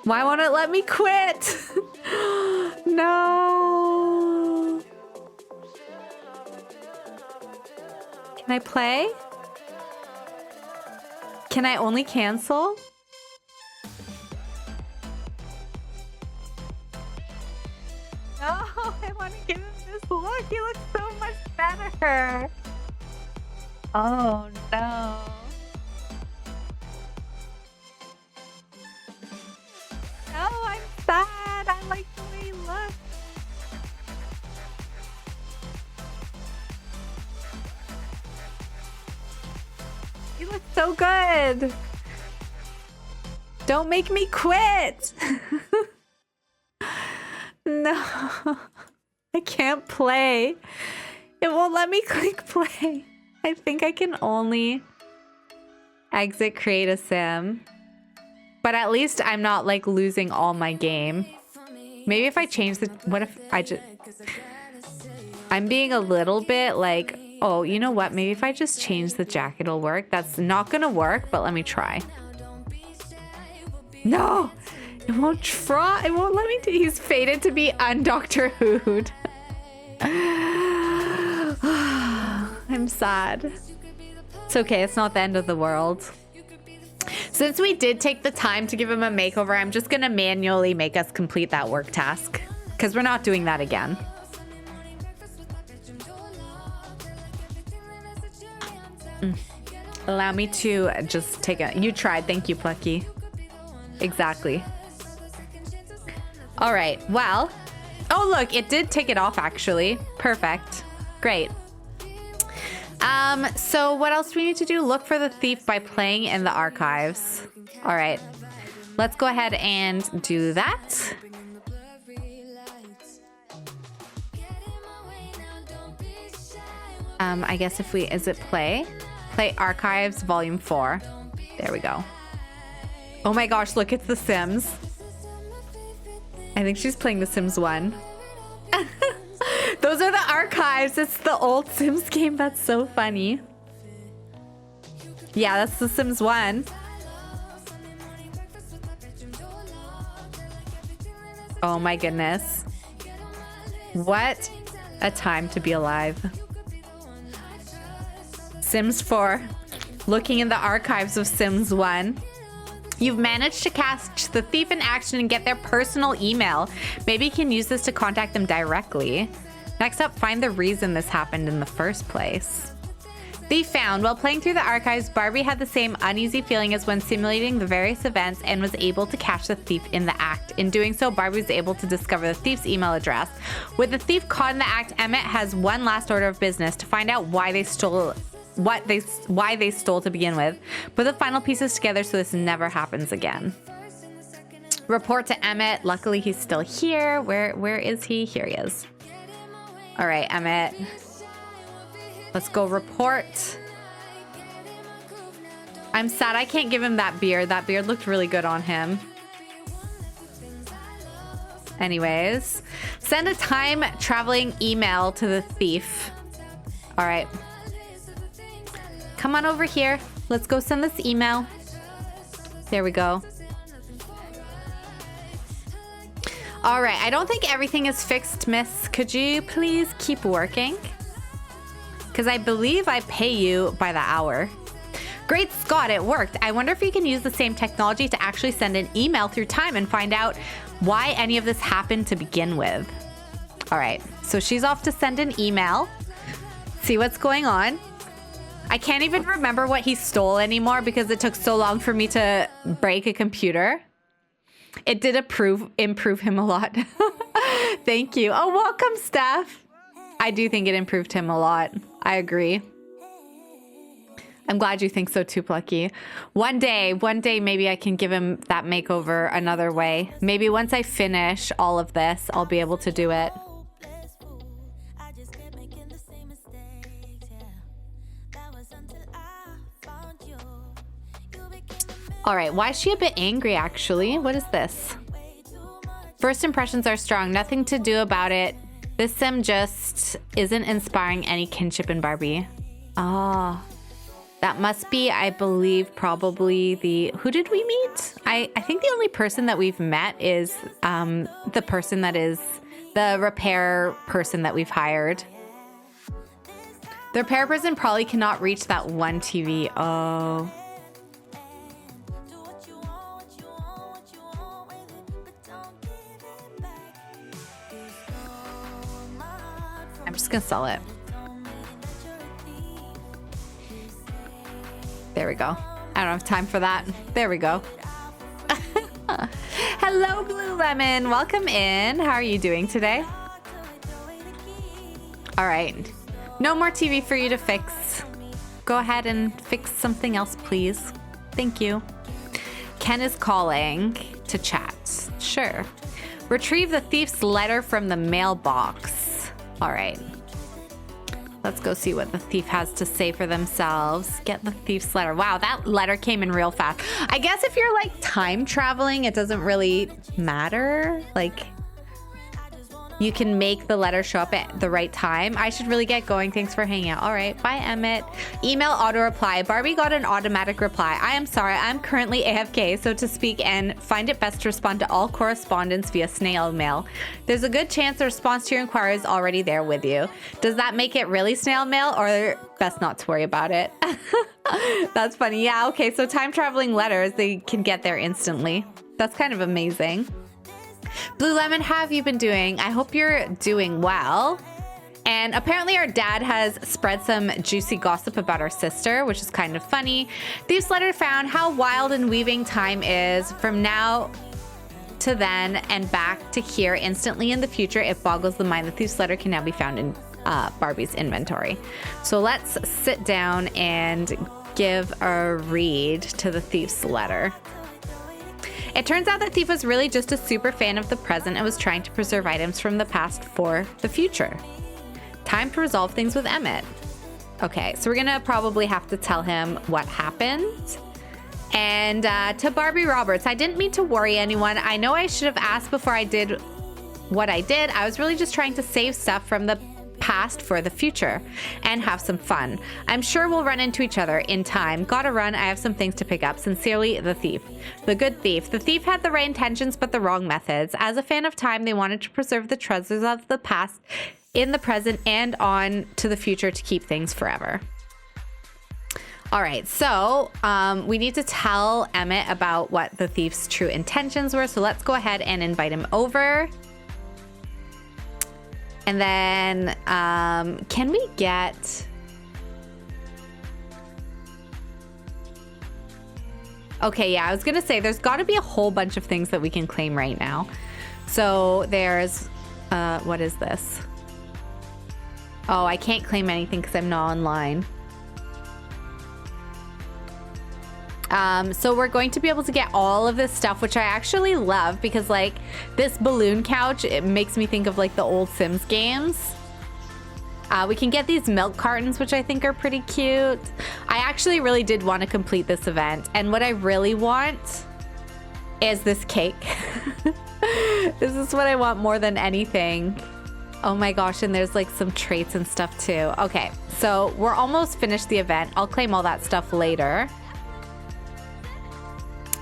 Why won't it let me quit? No. Can I play? Can I only cancel? No, I want to give him this look. He looks so much better. Oh no. No, I'm sad. I like the way he looks. He looks so good. Don't make me quit. No, I can't play. It won't let me click play. I think I can only exit create a sim. But at least I'm not like losing all my game. Maybe if I change the, what if I just, I'm being a little bit like Oh, you know what? Maybe if I just change the jacket, it'll work. That's not gonna work, but let me try. No, it won't try. It won't let me do. He's fated to be un-Doctor Who'd. I'm sad. It's okay. It's not the end of the world. Since we did take the time to give him a makeover, I'm just gonna manually make us complete that work task because we're not doing that again. Allow me to just take a... You tried. Thank you, Plucky. Exactly. All right. Well. Oh, look. It did take it off, actually. Perfect. Great. So what else do we need to do? Look for the thief by playing in the archives. All right. Let's go ahead and do that. I guess if we... Is it play? Play archives volume 4. There we go. Oh my gosh, look, it's the Sims. I think she's playing the Sims 1. Those are the archives. It's the old Sims game. That's so funny. Yeah, that's the Sims 1. Oh my goodness. What a time to be alive. Sims 4. Looking in the archives of Sims 1. You've managed to catch the thief in action and get their personal email. Maybe you can use this to contact them directly. Next up, find the reason this happened in the first place. Thief found. While playing through the archives, Barbie had the same uneasy feeling as when simulating the various events and was able to catch the thief in the act. In doing so, Barbie was able to discover the thief's email address. With the thief caught in the act, Emmett has one last order of business to find out why they stole to begin with. Put the final pieces together so this never happens again. Report to Emmett. Luckily, he's still here. Where is he? Here he is. All right, Emmett. Let's go report. I'm sad I can't give him that beard. That beard looked really good on him. Anyways, send a time traveling email to the thief. All right. Come on over here. Let's go send this email. There we go. All right. I don't think everything is fixed, miss. Could you please keep working? Because I believe I pay you by the hour. Great Scott, it worked. I wonder if you can use the same technology to actually send an email through time and find out why any of this happened to begin with. All right. So she's off to send an email. See what's going on. I can't even remember what he stole anymore because it took so long for me to break a computer. It did improve him a lot. Thank you. Oh, welcome, Steph. I do think it improved him a lot. I agree. I'm glad you think so too, Plucky. One day, maybe I can give him that makeover another way. Maybe once I finish all of this, I'll be able to do it. All right, why is she a bit angry, actually? What is this? First impressions are strong. Nothing to do about it. This sim just isn't inspiring any kinship in Barbie. Ah, that must be, I believe, probably the... Who did we meet? I think the only person that we've met is the person that is the repair person that we've hired. The repair person probably cannot reach that one TV. Oh... I'm just gonna sell it. There we go. I don't have time for that. There we go. Hello, Blue Lemon. Welcome in. How are you doing today? All right. No more TV for you to fix. Go ahead and fix something else, please. Thank you. Ken is calling to chat. Sure. Retrieve the thief's letter from the mailbox. All right. Let's go see what the thief has to say for themselves. Get the thief's letter. Wow, that letter came in real fast. I guess if you're like time traveling, it doesn't really matter. Like, you can make the letter show up at the right time. I should really get going. Thanks for hanging out. All right. Bye, Emmett. Email auto reply. Barbie got an automatic reply. I am sorry. I'm currently AFK, so to speak, and find it best to respond to all correspondence via snail mail. There's a good chance the response to your inquiry is already there with you. Does that make it really snail mail, or best not to worry about it? That's funny. Yeah. Okay. So time traveling letters, they can get there instantly. That's kind of amazing. Blue Lemon, how have you been doing? I hope you're doing well. And apparently our dad has spread some juicy gossip about our sister, which is kind of funny. Thief's letter found how wild and weaving time is from now to then and back to here instantly in the future. It boggles the mind. The thief's letter can now be found in Barbie's inventory. So let's sit down and give a read to the thief's letter. It turns out the thief was really just a super fan of the present and was trying to preserve items from the past for the future. Time to resolve things with Emmett. Okay, so we're gonna probably have to tell him what happened. And to Barbie Roberts, I didn't mean to worry anyone. I know I should have asked before I did what I did. I was really just trying to save stuff from the past for the future and have some fun. I'm sure we'll run into each other in time. Gotta run. I have some things to pick up. Sincerely, the thief. The good thief. The thief had the right intentions but the wrong methods. As a fan of time, they wanted to preserve the treasures of the past in the present and on to the future to keep things forever. All right, so we need to tell Emmett about what the thief's true intentions were. So let's go ahead and invite him over. And then, can we get... Okay, yeah, I was gonna say, there's gotta be a whole bunch of things that we can claim right now. So there's, what is this? Oh, I can't claim anything because I'm not online. So we're going to be able to get all of this stuff, which I actually love because like this balloon couch, it makes me think of like the old Sims games. We can get these milk cartons, which I think are pretty cute. I actually really did want to complete this event. And what I really want is this cake. This is what I want more than anything. Oh my gosh, and there's like some traits and stuff too. Okay, so we're almost finished the event. I'll claim all that stuff later.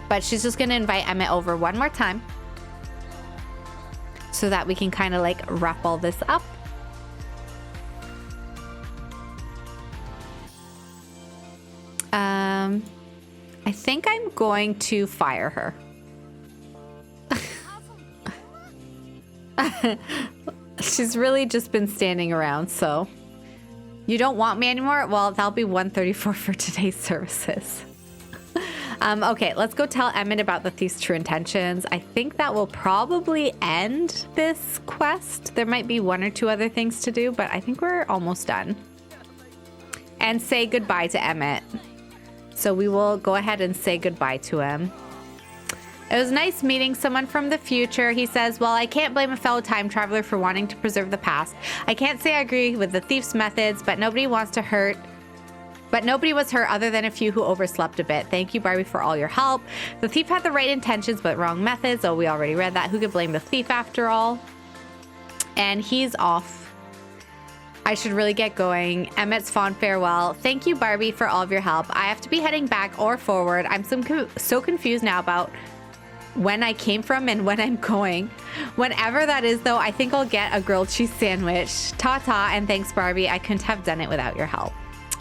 But she's just gonna invite Emmett over one more time so that we can kind of like wrap all this up. I think I'm going to fire her. She's really just been standing around, so. You don't want me anymore? Well, that'll be 134 for today's services. Okay, let's go tell Emmett about the thief's true intentions. I think that will probably end this quest. There might be one or two other things to do, but I think we're almost done. And say goodbye to Emmett. So we will go ahead and say goodbye to him. It was nice meeting someone from the future. He says, well, I can't blame a fellow time traveler for wanting to preserve the past. I can't say I agree with the thief's methods, but nobody was hurt other than a few who overslept a bit. Thank you, Barbie, for all your help. The thief had the right intentions, but wrong methods. Oh, we already read that. Who could blame the thief after all? And he's off. I should really get going. Emmett's fond farewell. Thank you, Barbie, for all of your help. I have to be heading back or forward. I'm so confused now about when I came from and when I'm going. Whenever that is, though, I think I'll get a grilled cheese sandwich. Ta-ta, and thanks, Barbie. I couldn't have done it without your help.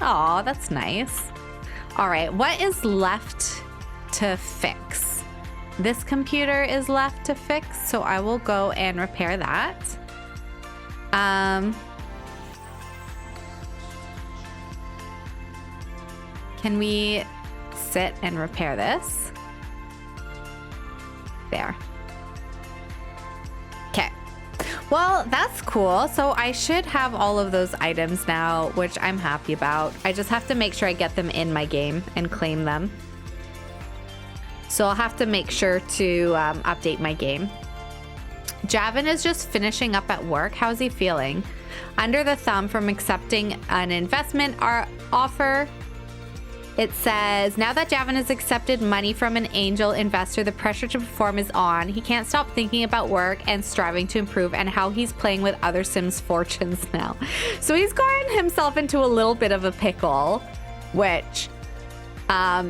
Aw, that's nice. All right, what is left to fix? This computer is left to fix, so I will go and repair that. Can we sit and repair this? There. Okay. Well, that's cool. So I should have all of those items now, which I'm happy about. I just have to make sure I get them in my game and claim them. So I'll have to make sure to update my game. Javin is just finishing up at work. How's he feeling? Under the thumb from accepting an investment offer. It says, now that Javin has accepted money from an angel investor, the pressure to perform is on. He can't stop thinking about work and striving to improve and how he's playing with other Sims' fortunes now. So he's gotten himself into a little bit of a pickle, which,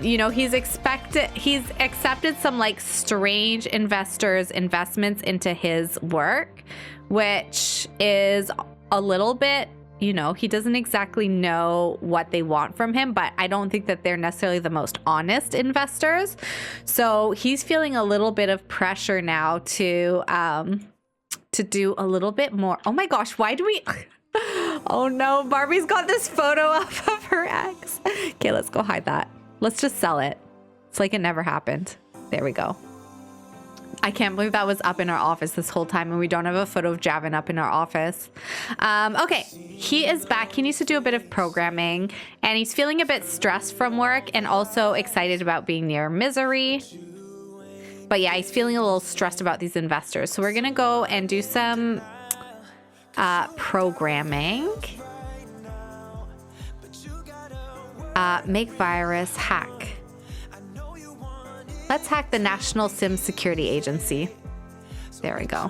you know, he's accepted some like strange investments into his work, which is a little bit, you know, he doesn't exactly know what they want from him, but I don't think that they're necessarily the most honest investors. So he's feeling a little bit of pressure now to do a little bit more. Oh my gosh, why do we... Oh no, Barbie's got this photo up of her ex. Okay, let's go hide that. Let's just sell it. It's like it never happened. There we go. I can't believe that was up in our office this whole time and we don't have a photo of Javin up in our office. Okay, he is back. He needs to do a bit of programming and he's feeling a bit stressed from work and also excited about being near Misery. But yeah, he's feeling a little stressed about these investors. So we're going to go and do some programming. Make virus, hack. Let's hack the National SIMS Security Agency. There we go.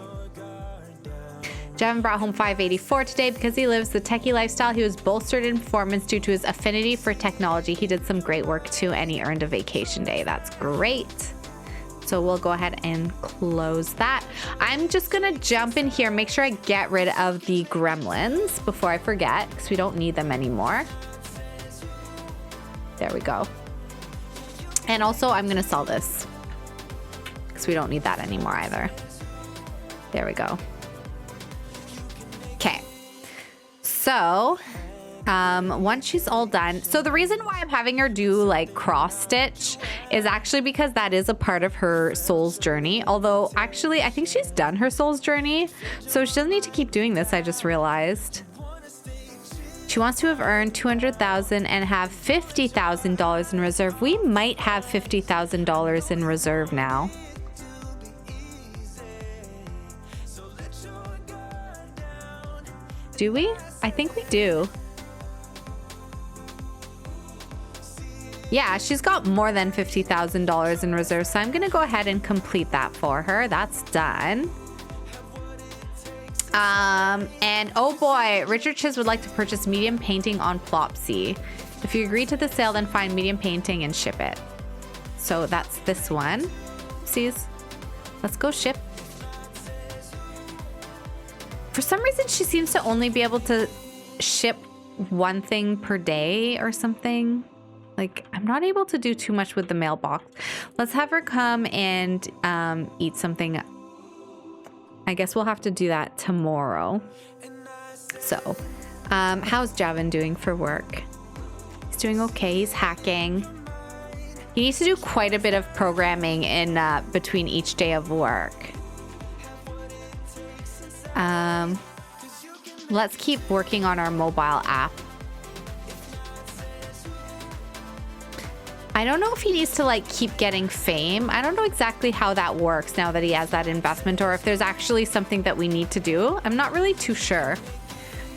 Javin brought home 584 today because he lives the techie lifestyle. He was bolstered in performance due to his affinity for technology. He did some great work too, and he earned a vacation day. That's great. So we'll go ahead and close that. I'm just gonna jump in here, make sure I get rid of the gremlins before I forget, because we don't need them anymore. There we go. And also I'm gonna sell this because we don't need that anymore either. There we go. Okay. So once she's all done, so the reason why I'm having her do like cross stitch is actually because that is a part of her soul's journey. Although actually I think she's done her soul's journey, so she doesn't need to keep doing this. I just realized. She wants to have earned $200,000 and have $50,000 in reserve. We might have $50,000 in reserve now. Do we? I think we do. Yeah, she's got more than $50,000 in reserve, so I'm gonna go ahead and complete that for her. That's done. And oh boy, Richard Chiz would like to purchase medium painting on Plopsy. If you agree to the sale, then find medium painting and ship it. So that's this one. See, let's go ship. For some reason, she seems to only be able to ship one thing per day or something. Like, I'm not able to do too much with the mailbox. Let's have her come and eat something. I guess we'll have to do that tomorrow. So, how's Javin doing for work? He's doing okay. He's hacking. He needs to do quite a bit of programming in between each day of work. Let's keep working on our mobile app. I don't know if he needs to like keep getting fame. I don't know exactly how that works now that he has that investment, or if there's actually something that we need to do. I'm not really too sure.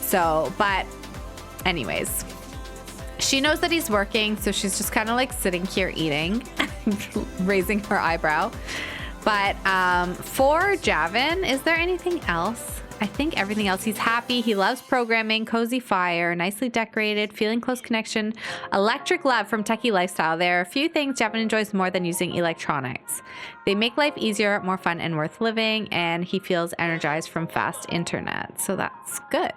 So, but anyways, she knows that he's working, so she's just kind of like sitting here eating, raising her eyebrow. But for Javin, is there anything else? I think everything else. He's happy. He loves programming, cozy fire, nicely decorated, feeling close connection, electric love from Techie Lifestyle. There are a few things Javin enjoys more than using electronics. They make life easier, more fun, and worth living, and he feels energized from fast internet. So that's good.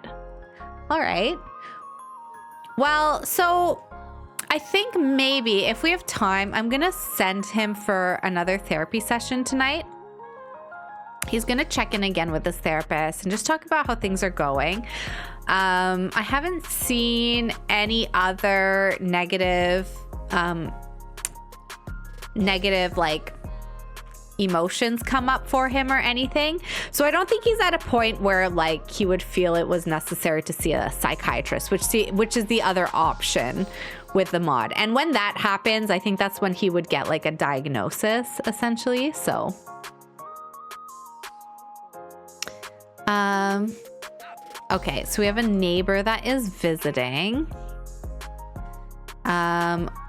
All right. Well, so I think maybe if we have time, I'm going to send him for another therapy session tonight. He's going to check in again with his therapist and just talk about how things are going. I haven't seen any other negative like emotions come up for him or anything. So I don't think he's at a point where like he would feel it was necessary to see a psychiatrist, which is the other option with the mod. And when that happens, I think that's when he would get like a diagnosis essentially. So okay, so we have a neighbor that is visiting.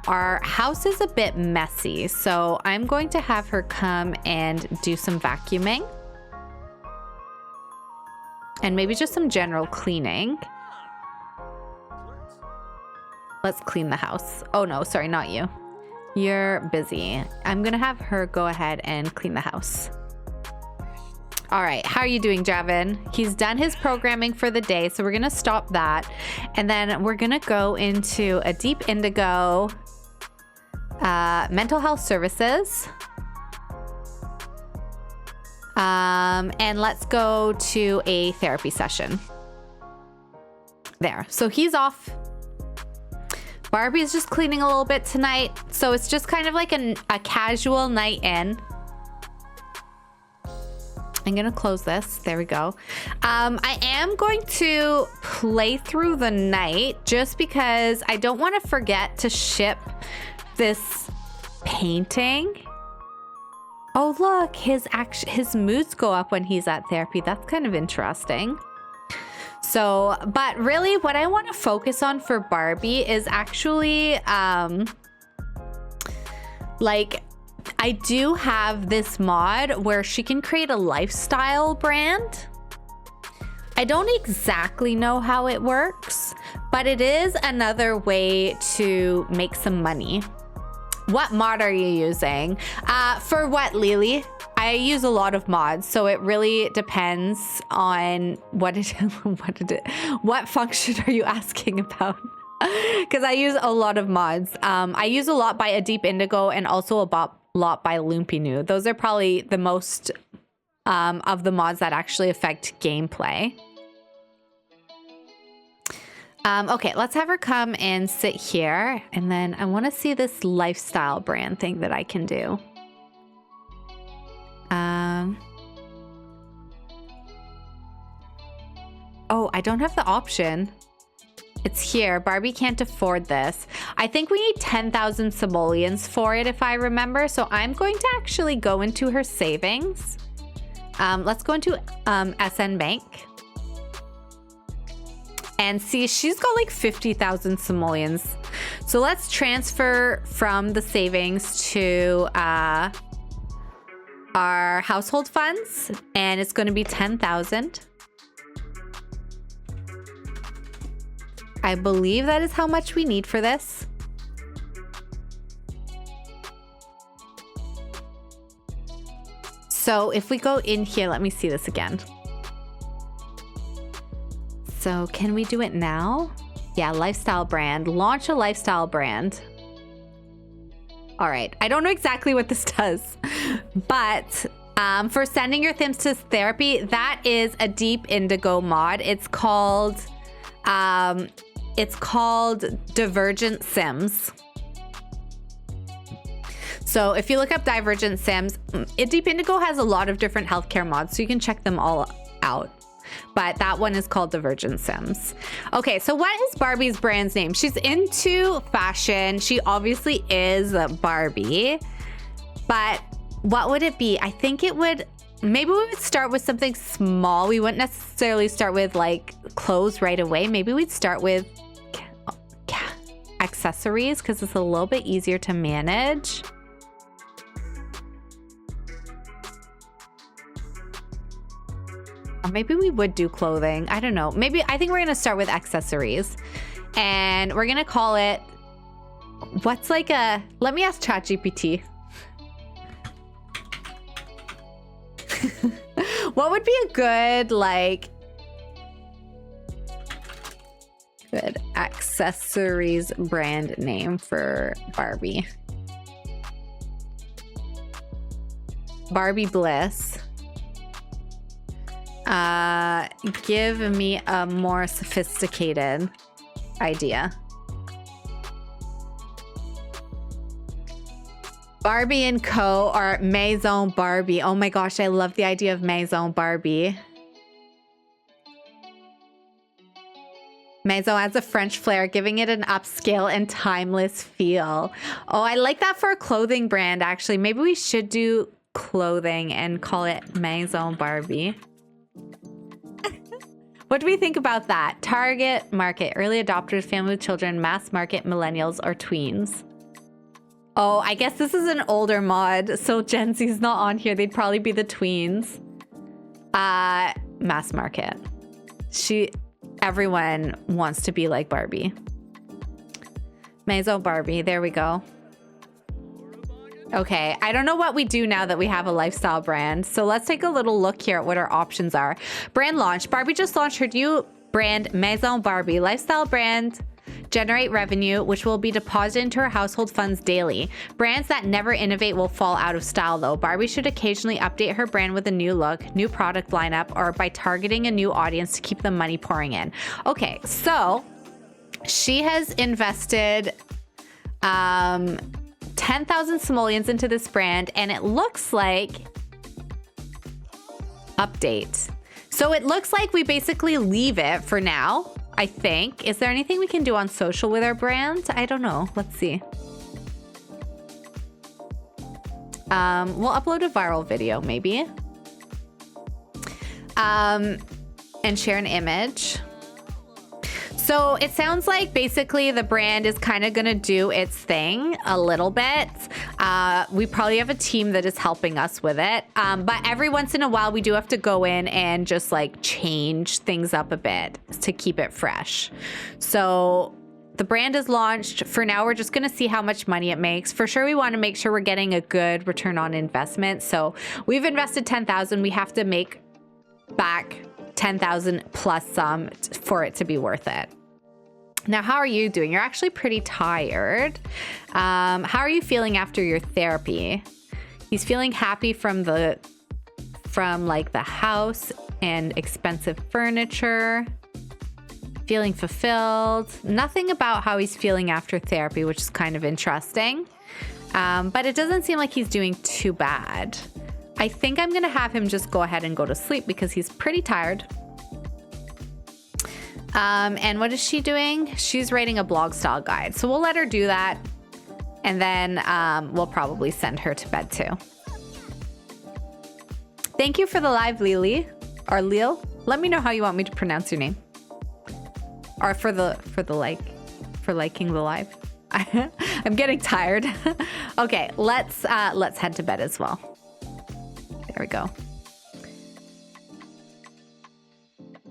Our house is a bit messy, so I'm going to have her come and do some vacuuming. And maybe just some general cleaning. Let's clean the house. Oh no, sorry, not you. You're busy. I'm gonna have her go ahead and clean the house. All right, how are you doing, Javin? He's done his programming for the day, so we're gonna stop that. And then we're gonna go into a deep indigo, mental health services. And let's go to a therapy session. There, so he's off. Barbie's just cleaning a little bit tonight, so it's just kind of like a casual night in. I'm gonna close this. There we go. I am going to play through the night just because I don't want to forget to ship this painting. Oh look, his moods go up when he's at therapy. That's kind of interesting. So, but really what I want to focus on for Barbie is actually like I do have this mod where she can create a lifestyle brand. I don't exactly know how it works, but it is another way to make some money. What mod are you using? For what, Lily? I use a lot of mods, so it really depends on what function are you asking about? Because I use a lot of mods. I use a lot by A Deep Indigo and also a lot by Lumpinu. Those are probably the most of the mods that actually affect gameplay. Okay, let's have her come and sit here. And then I want to see this lifestyle brand thing that I can do. Oh, I don't have the option. It's here. Barbie can't afford this. I think we need 10,000 simoleons for it, if I remember. So I'm going to actually go into her savings. Let's go into SN Bank. And see, she's got like 50,000 simoleons. So let's transfer from the savings to our household funds. And it's going to be 10,000. I believe that is how much we need for this. So if we go in here, let me see this again. So can we do it now? Yeah, lifestyle brand. Launch a lifestyle brand. All right. I don't know exactly what this does, but for sending your Sims to therapy, that is a Deep Indigo mod. It's called Divergent Sims. So if you look up Divergent Sims, Deep Indigo has a lot of different healthcare mods, so you can check them all out. But that one is called Divergent Sims. Okay, so what is Barbie's brand's name? She's into fashion. She obviously is Barbie. But what would it be? I think it would... Maybe we would start with something small. We wouldn't necessarily start with like clothes right away. Maybe we'd start with accessories because it's a little bit easier to manage. Or maybe we would do clothing. I don't know. Maybe I think we're going to start with accessories. And we're going to call it... What's like a... Let me ask ChatGPT. What would be a good, like... Good accessories brand name for Barbie? Barbie Bliss. Give me a more sophisticated idea. Barbie & Co. or Maison Barbie. Oh my gosh, I love the idea of Maison Barbie. Maison adds a French flair, giving it an upscale and timeless feel. Oh, I like that for a clothing brand, actually. Maybe we should do clothing and call it Maison Barbie. What do we think about that? Target market, early adopters, family with children, mass market, millennials, or tweens? Oh, I guess this is an older mod, so Gen Z's not on here. They'd probably be the tweens. Mass market. Everyone wants to be like Barbie. Maison Barbie, there we go. Okay, I don't know what we do now that we have a lifestyle brand. So let's take a little look here at what our options are. Brand launch. Barbie just launched her new brand, Maison Barbie. Lifestyle brand. Generate revenue, which will be deposited into her household funds daily. Brands that never innovate will fall out of style, though. Barbie should occasionally update her brand with a new look, new product lineup, or by targeting a new audience to keep the money pouring in. Okay, so she has invested 10,000 simoleons into this brand, and it looks like update. So it looks like we basically leave it for now, I think. Is there anything we can do on social with our brand? I don't know. Let's see. We'll upload a viral video, maybe. And share an image. So it sounds like basically the brand is kind of going to do its thing a little bit. We probably have a team that is helping us with it. But every once in a while, we do have to go in and just like change things up a bit to keep it fresh. So the brand is launched. For now, we're just going to see how much money it makes. For sure, we want to make sure we're getting a good return on investment. So we've invested 10,000. We have to make back 10,000 plus some for it to be worth it. Now, how are you doing? You're actually pretty tired. How are you feeling after your therapy? He's feeling happy from like the house and expensive furniture. Feeling fulfilled. Nothing about how he's feeling after therapy, which is kind of interesting. But it doesn't seem like he's doing too bad. I think I'm going to have him just go ahead and go to sleep because he's pretty tired. And what is she doing? She's writing a blog style guide. So we'll let her do that. And then we'll probably send her to bed too. Thank you for the live, Lily. Or Lil. Let me know how you want me to pronounce your name. Or for liking the live. I'm getting tired. Okay, let's head to bed as well. There we go.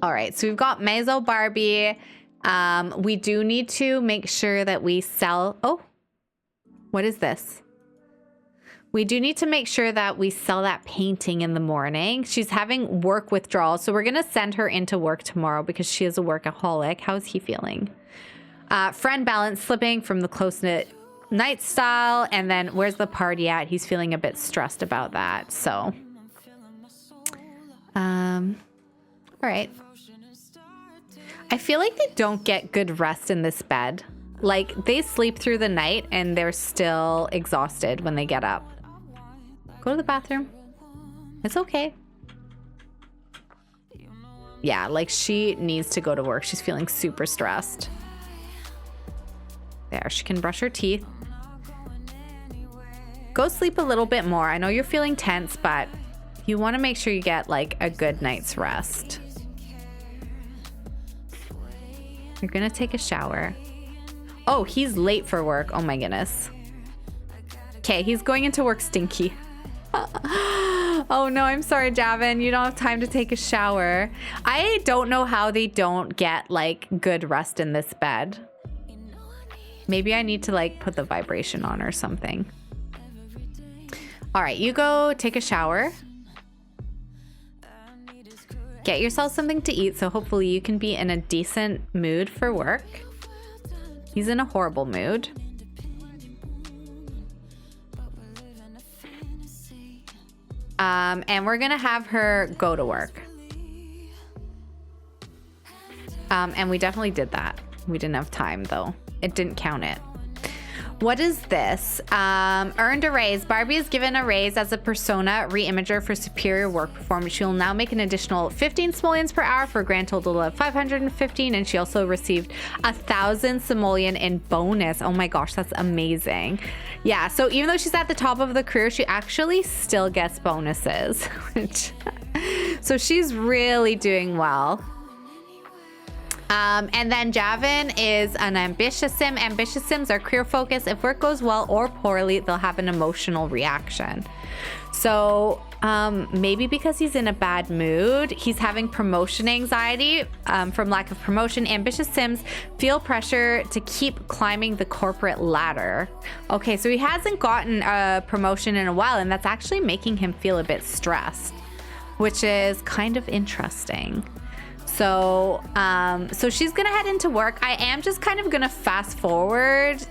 All right, so we've got Maison Barbie. We do need to make sure that we sell... Oh, what is this? We do need to make sure that we sell that painting in the morning. She's having work withdrawal, so we're going to send her into work tomorrow because she is a workaholic. How's he feeling? Friend balance slipping from the close-knit night style. And then where's the party at? He's feeling a bit stressed about that, so... all right. I feel like they don't get good rest in this bed. Like, they sleep through the night and they're still exhausted when they get up. Go to the bathroom. It's okay. Yeah, like, she needs to go to work. She's feeling super stressed. There, she can brush her teeth. Go sleep a little bit more. I know you're feeling tense, but you want to make sure you get, like, a good night's rest. You're gonna take a shower. Oh, he's late for work. Oh my goodness. Okay, he's going into work stinky. Oh no, I'm sorry, Javin. You don't have time to take a shower. I don't know how they don't get, like, good rest in this bed. Maybe I need to, like, put the vibration on or something. All right, you go take a shower. Get yourself something to eat, so hopefully you can be in a decent mood for work. He's in a horrible mood. And we're gonna have her go to work. And we definitely did that. We didn't have time, though. It didn't count it. What is this? Earned a raise. Barbie is given a raise as a persona reimager for superior work performance. She will now make an additional 15 simoleons per hour for a grand total of 515. And she also received 1,000 simoleon in bonus. Oh my gosh, that's amazing. Yeah, so even though she's at the top of the career, she actually still gets bonuses. So she's really doing well. And then Javin is an ambitious sim. Ambitious sims are career focused. If work goes well or poorly, they'll have an emotional reaction. So maybe because he's in a bad mood, he's having promotion anxiety from lack of promotion. Ambitious sims feel pressure to keep climbing the corporate ladder. Okay, so he hasn't gotten a promotion in a while, and that's actually making him feel a bit stressed, which is kind of interesting. So, so she's gonna head into work. I am just kind of gonna fast forward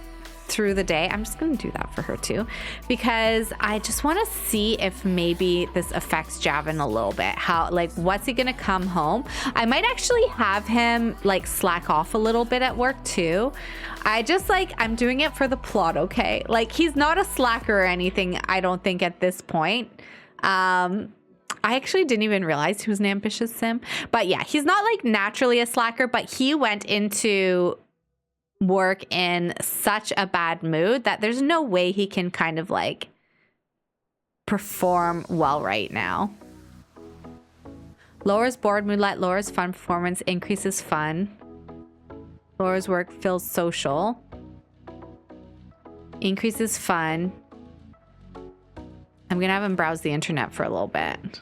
through the day. I'm just gonna do that for her too, because I just want to see if maybe this affects Javin a little bit. How, like, what's he gonna come home? I might actually have him like slack off a little bit at work too. I just I'm doing it for the plot, okay? Like, he's not a slacker or anything, I don't think, at this point. I actually didn't even realize he was an ambitious sim. But yeah, he's not like naturally a slacker, but he went into work in such a bad mood that there's no way he can kind of like perform well right now. Lowers board moodlet, lowers fun performance, increases fun. Lowers work, feels social. Increases fun. I'm gonna have him browse the internet for a little bit.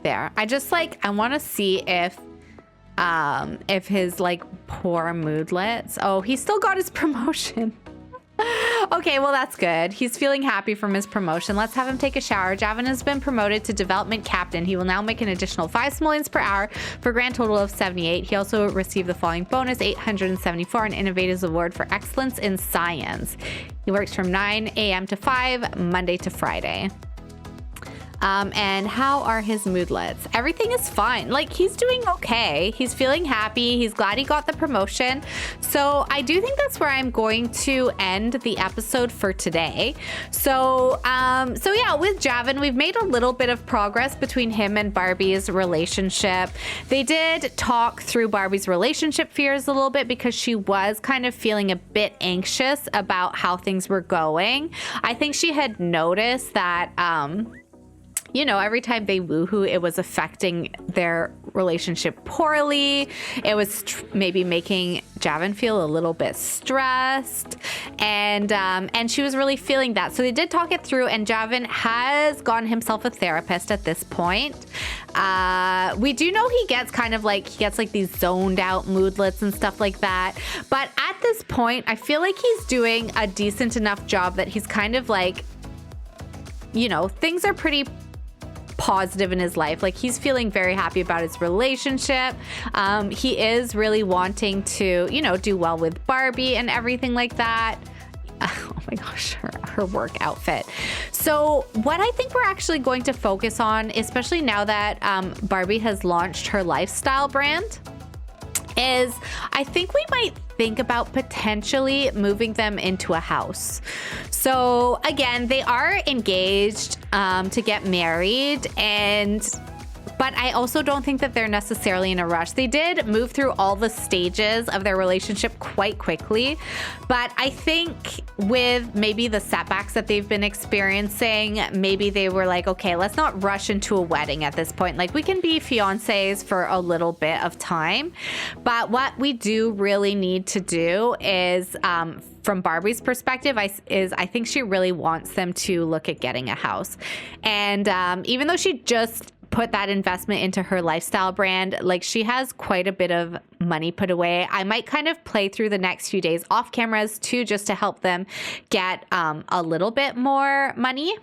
There. I just I want to see if his poor moodlets. Oh, he still got his promotion. Okay, well, that's good. He's feeling happy from his promotion. Let's have him take a shower. Javin has been promoted to development captain. He will now make an additional 5 simoleons per hour for a grand total of 78. He also received the following bonus: 874, an Innovators Award for excellence in science. He works from 9 a.m. to 5, Monday to Friday. And how are his moodlets? Everything is fine. He's doing okay. He's feeling happy. He's glad he got the promotion. So I do think that's where I'm going to end the episode for today. So yeah, with Javin, we've made a little bit of progress between him and Barbie's relationship. They did talk through Barbie's relationship fears a little bit because she was kind of feeling a bit anxious about how things were going. I think she had noticed that, every time they woohoo, it was affecting their relationship poorly. It was maybe making Javin feel a little bit stressed, and she was really feeling that. So they did talk it through, and Javin has gotten himself a therapist at this point. We do know he gets these zoned out moodlets and stuff like that. But at this point, I feel like he's doing a decent enough job that he's kind of things are pretty positive in his life. He's feeling very happy about his relationship. He is really wanting to, do well with Barbie and everything like that. Oh my gosh, her work outfit. So what I think we're actually going to focus on, especially now that Barbie has launched her lifestyle brand, is I think we might think about potentially moving them into a house. So again, they are engaged to get married, but I also don't think that they're necessarily in a rush. They did move through all the stages of their relationship quite quickly, but I think with maybe the setbacks that they've been experiencing, maybe they were like, okay, let's not rush into a wedding at this point. We can be fiancés for a little bit of time, but what we do really need to do is, from Barbie's perspective, I think she really wants them to look at getting a house. And even though she just put that investment into her lifestyle brand, she has quite a bit of money put away. I might kind of play through the next few days off cameras too, just to help them get a little bit more money.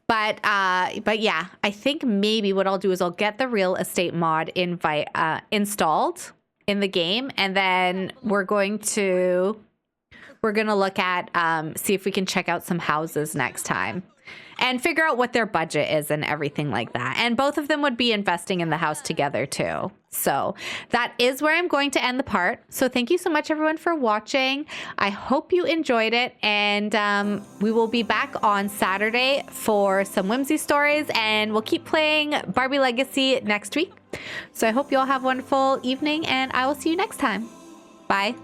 But yeah, I think maybe what I'll do is I'll get the real estate mod installed in the game, and then we're going to look at see if we can check out some houses next time and figure out what their budget is and everything like that. And both of them would be investing in the house together too. So that is where I'm going to end the part. So thank you so much, everyone, for watching. I hope you enjoyed it. And we will be back on Saturday for some whimsy stories, and we'll keep playing Barbie Legacy next week. So I hope you all have a wonderful evening, and I will see you next time. Bye.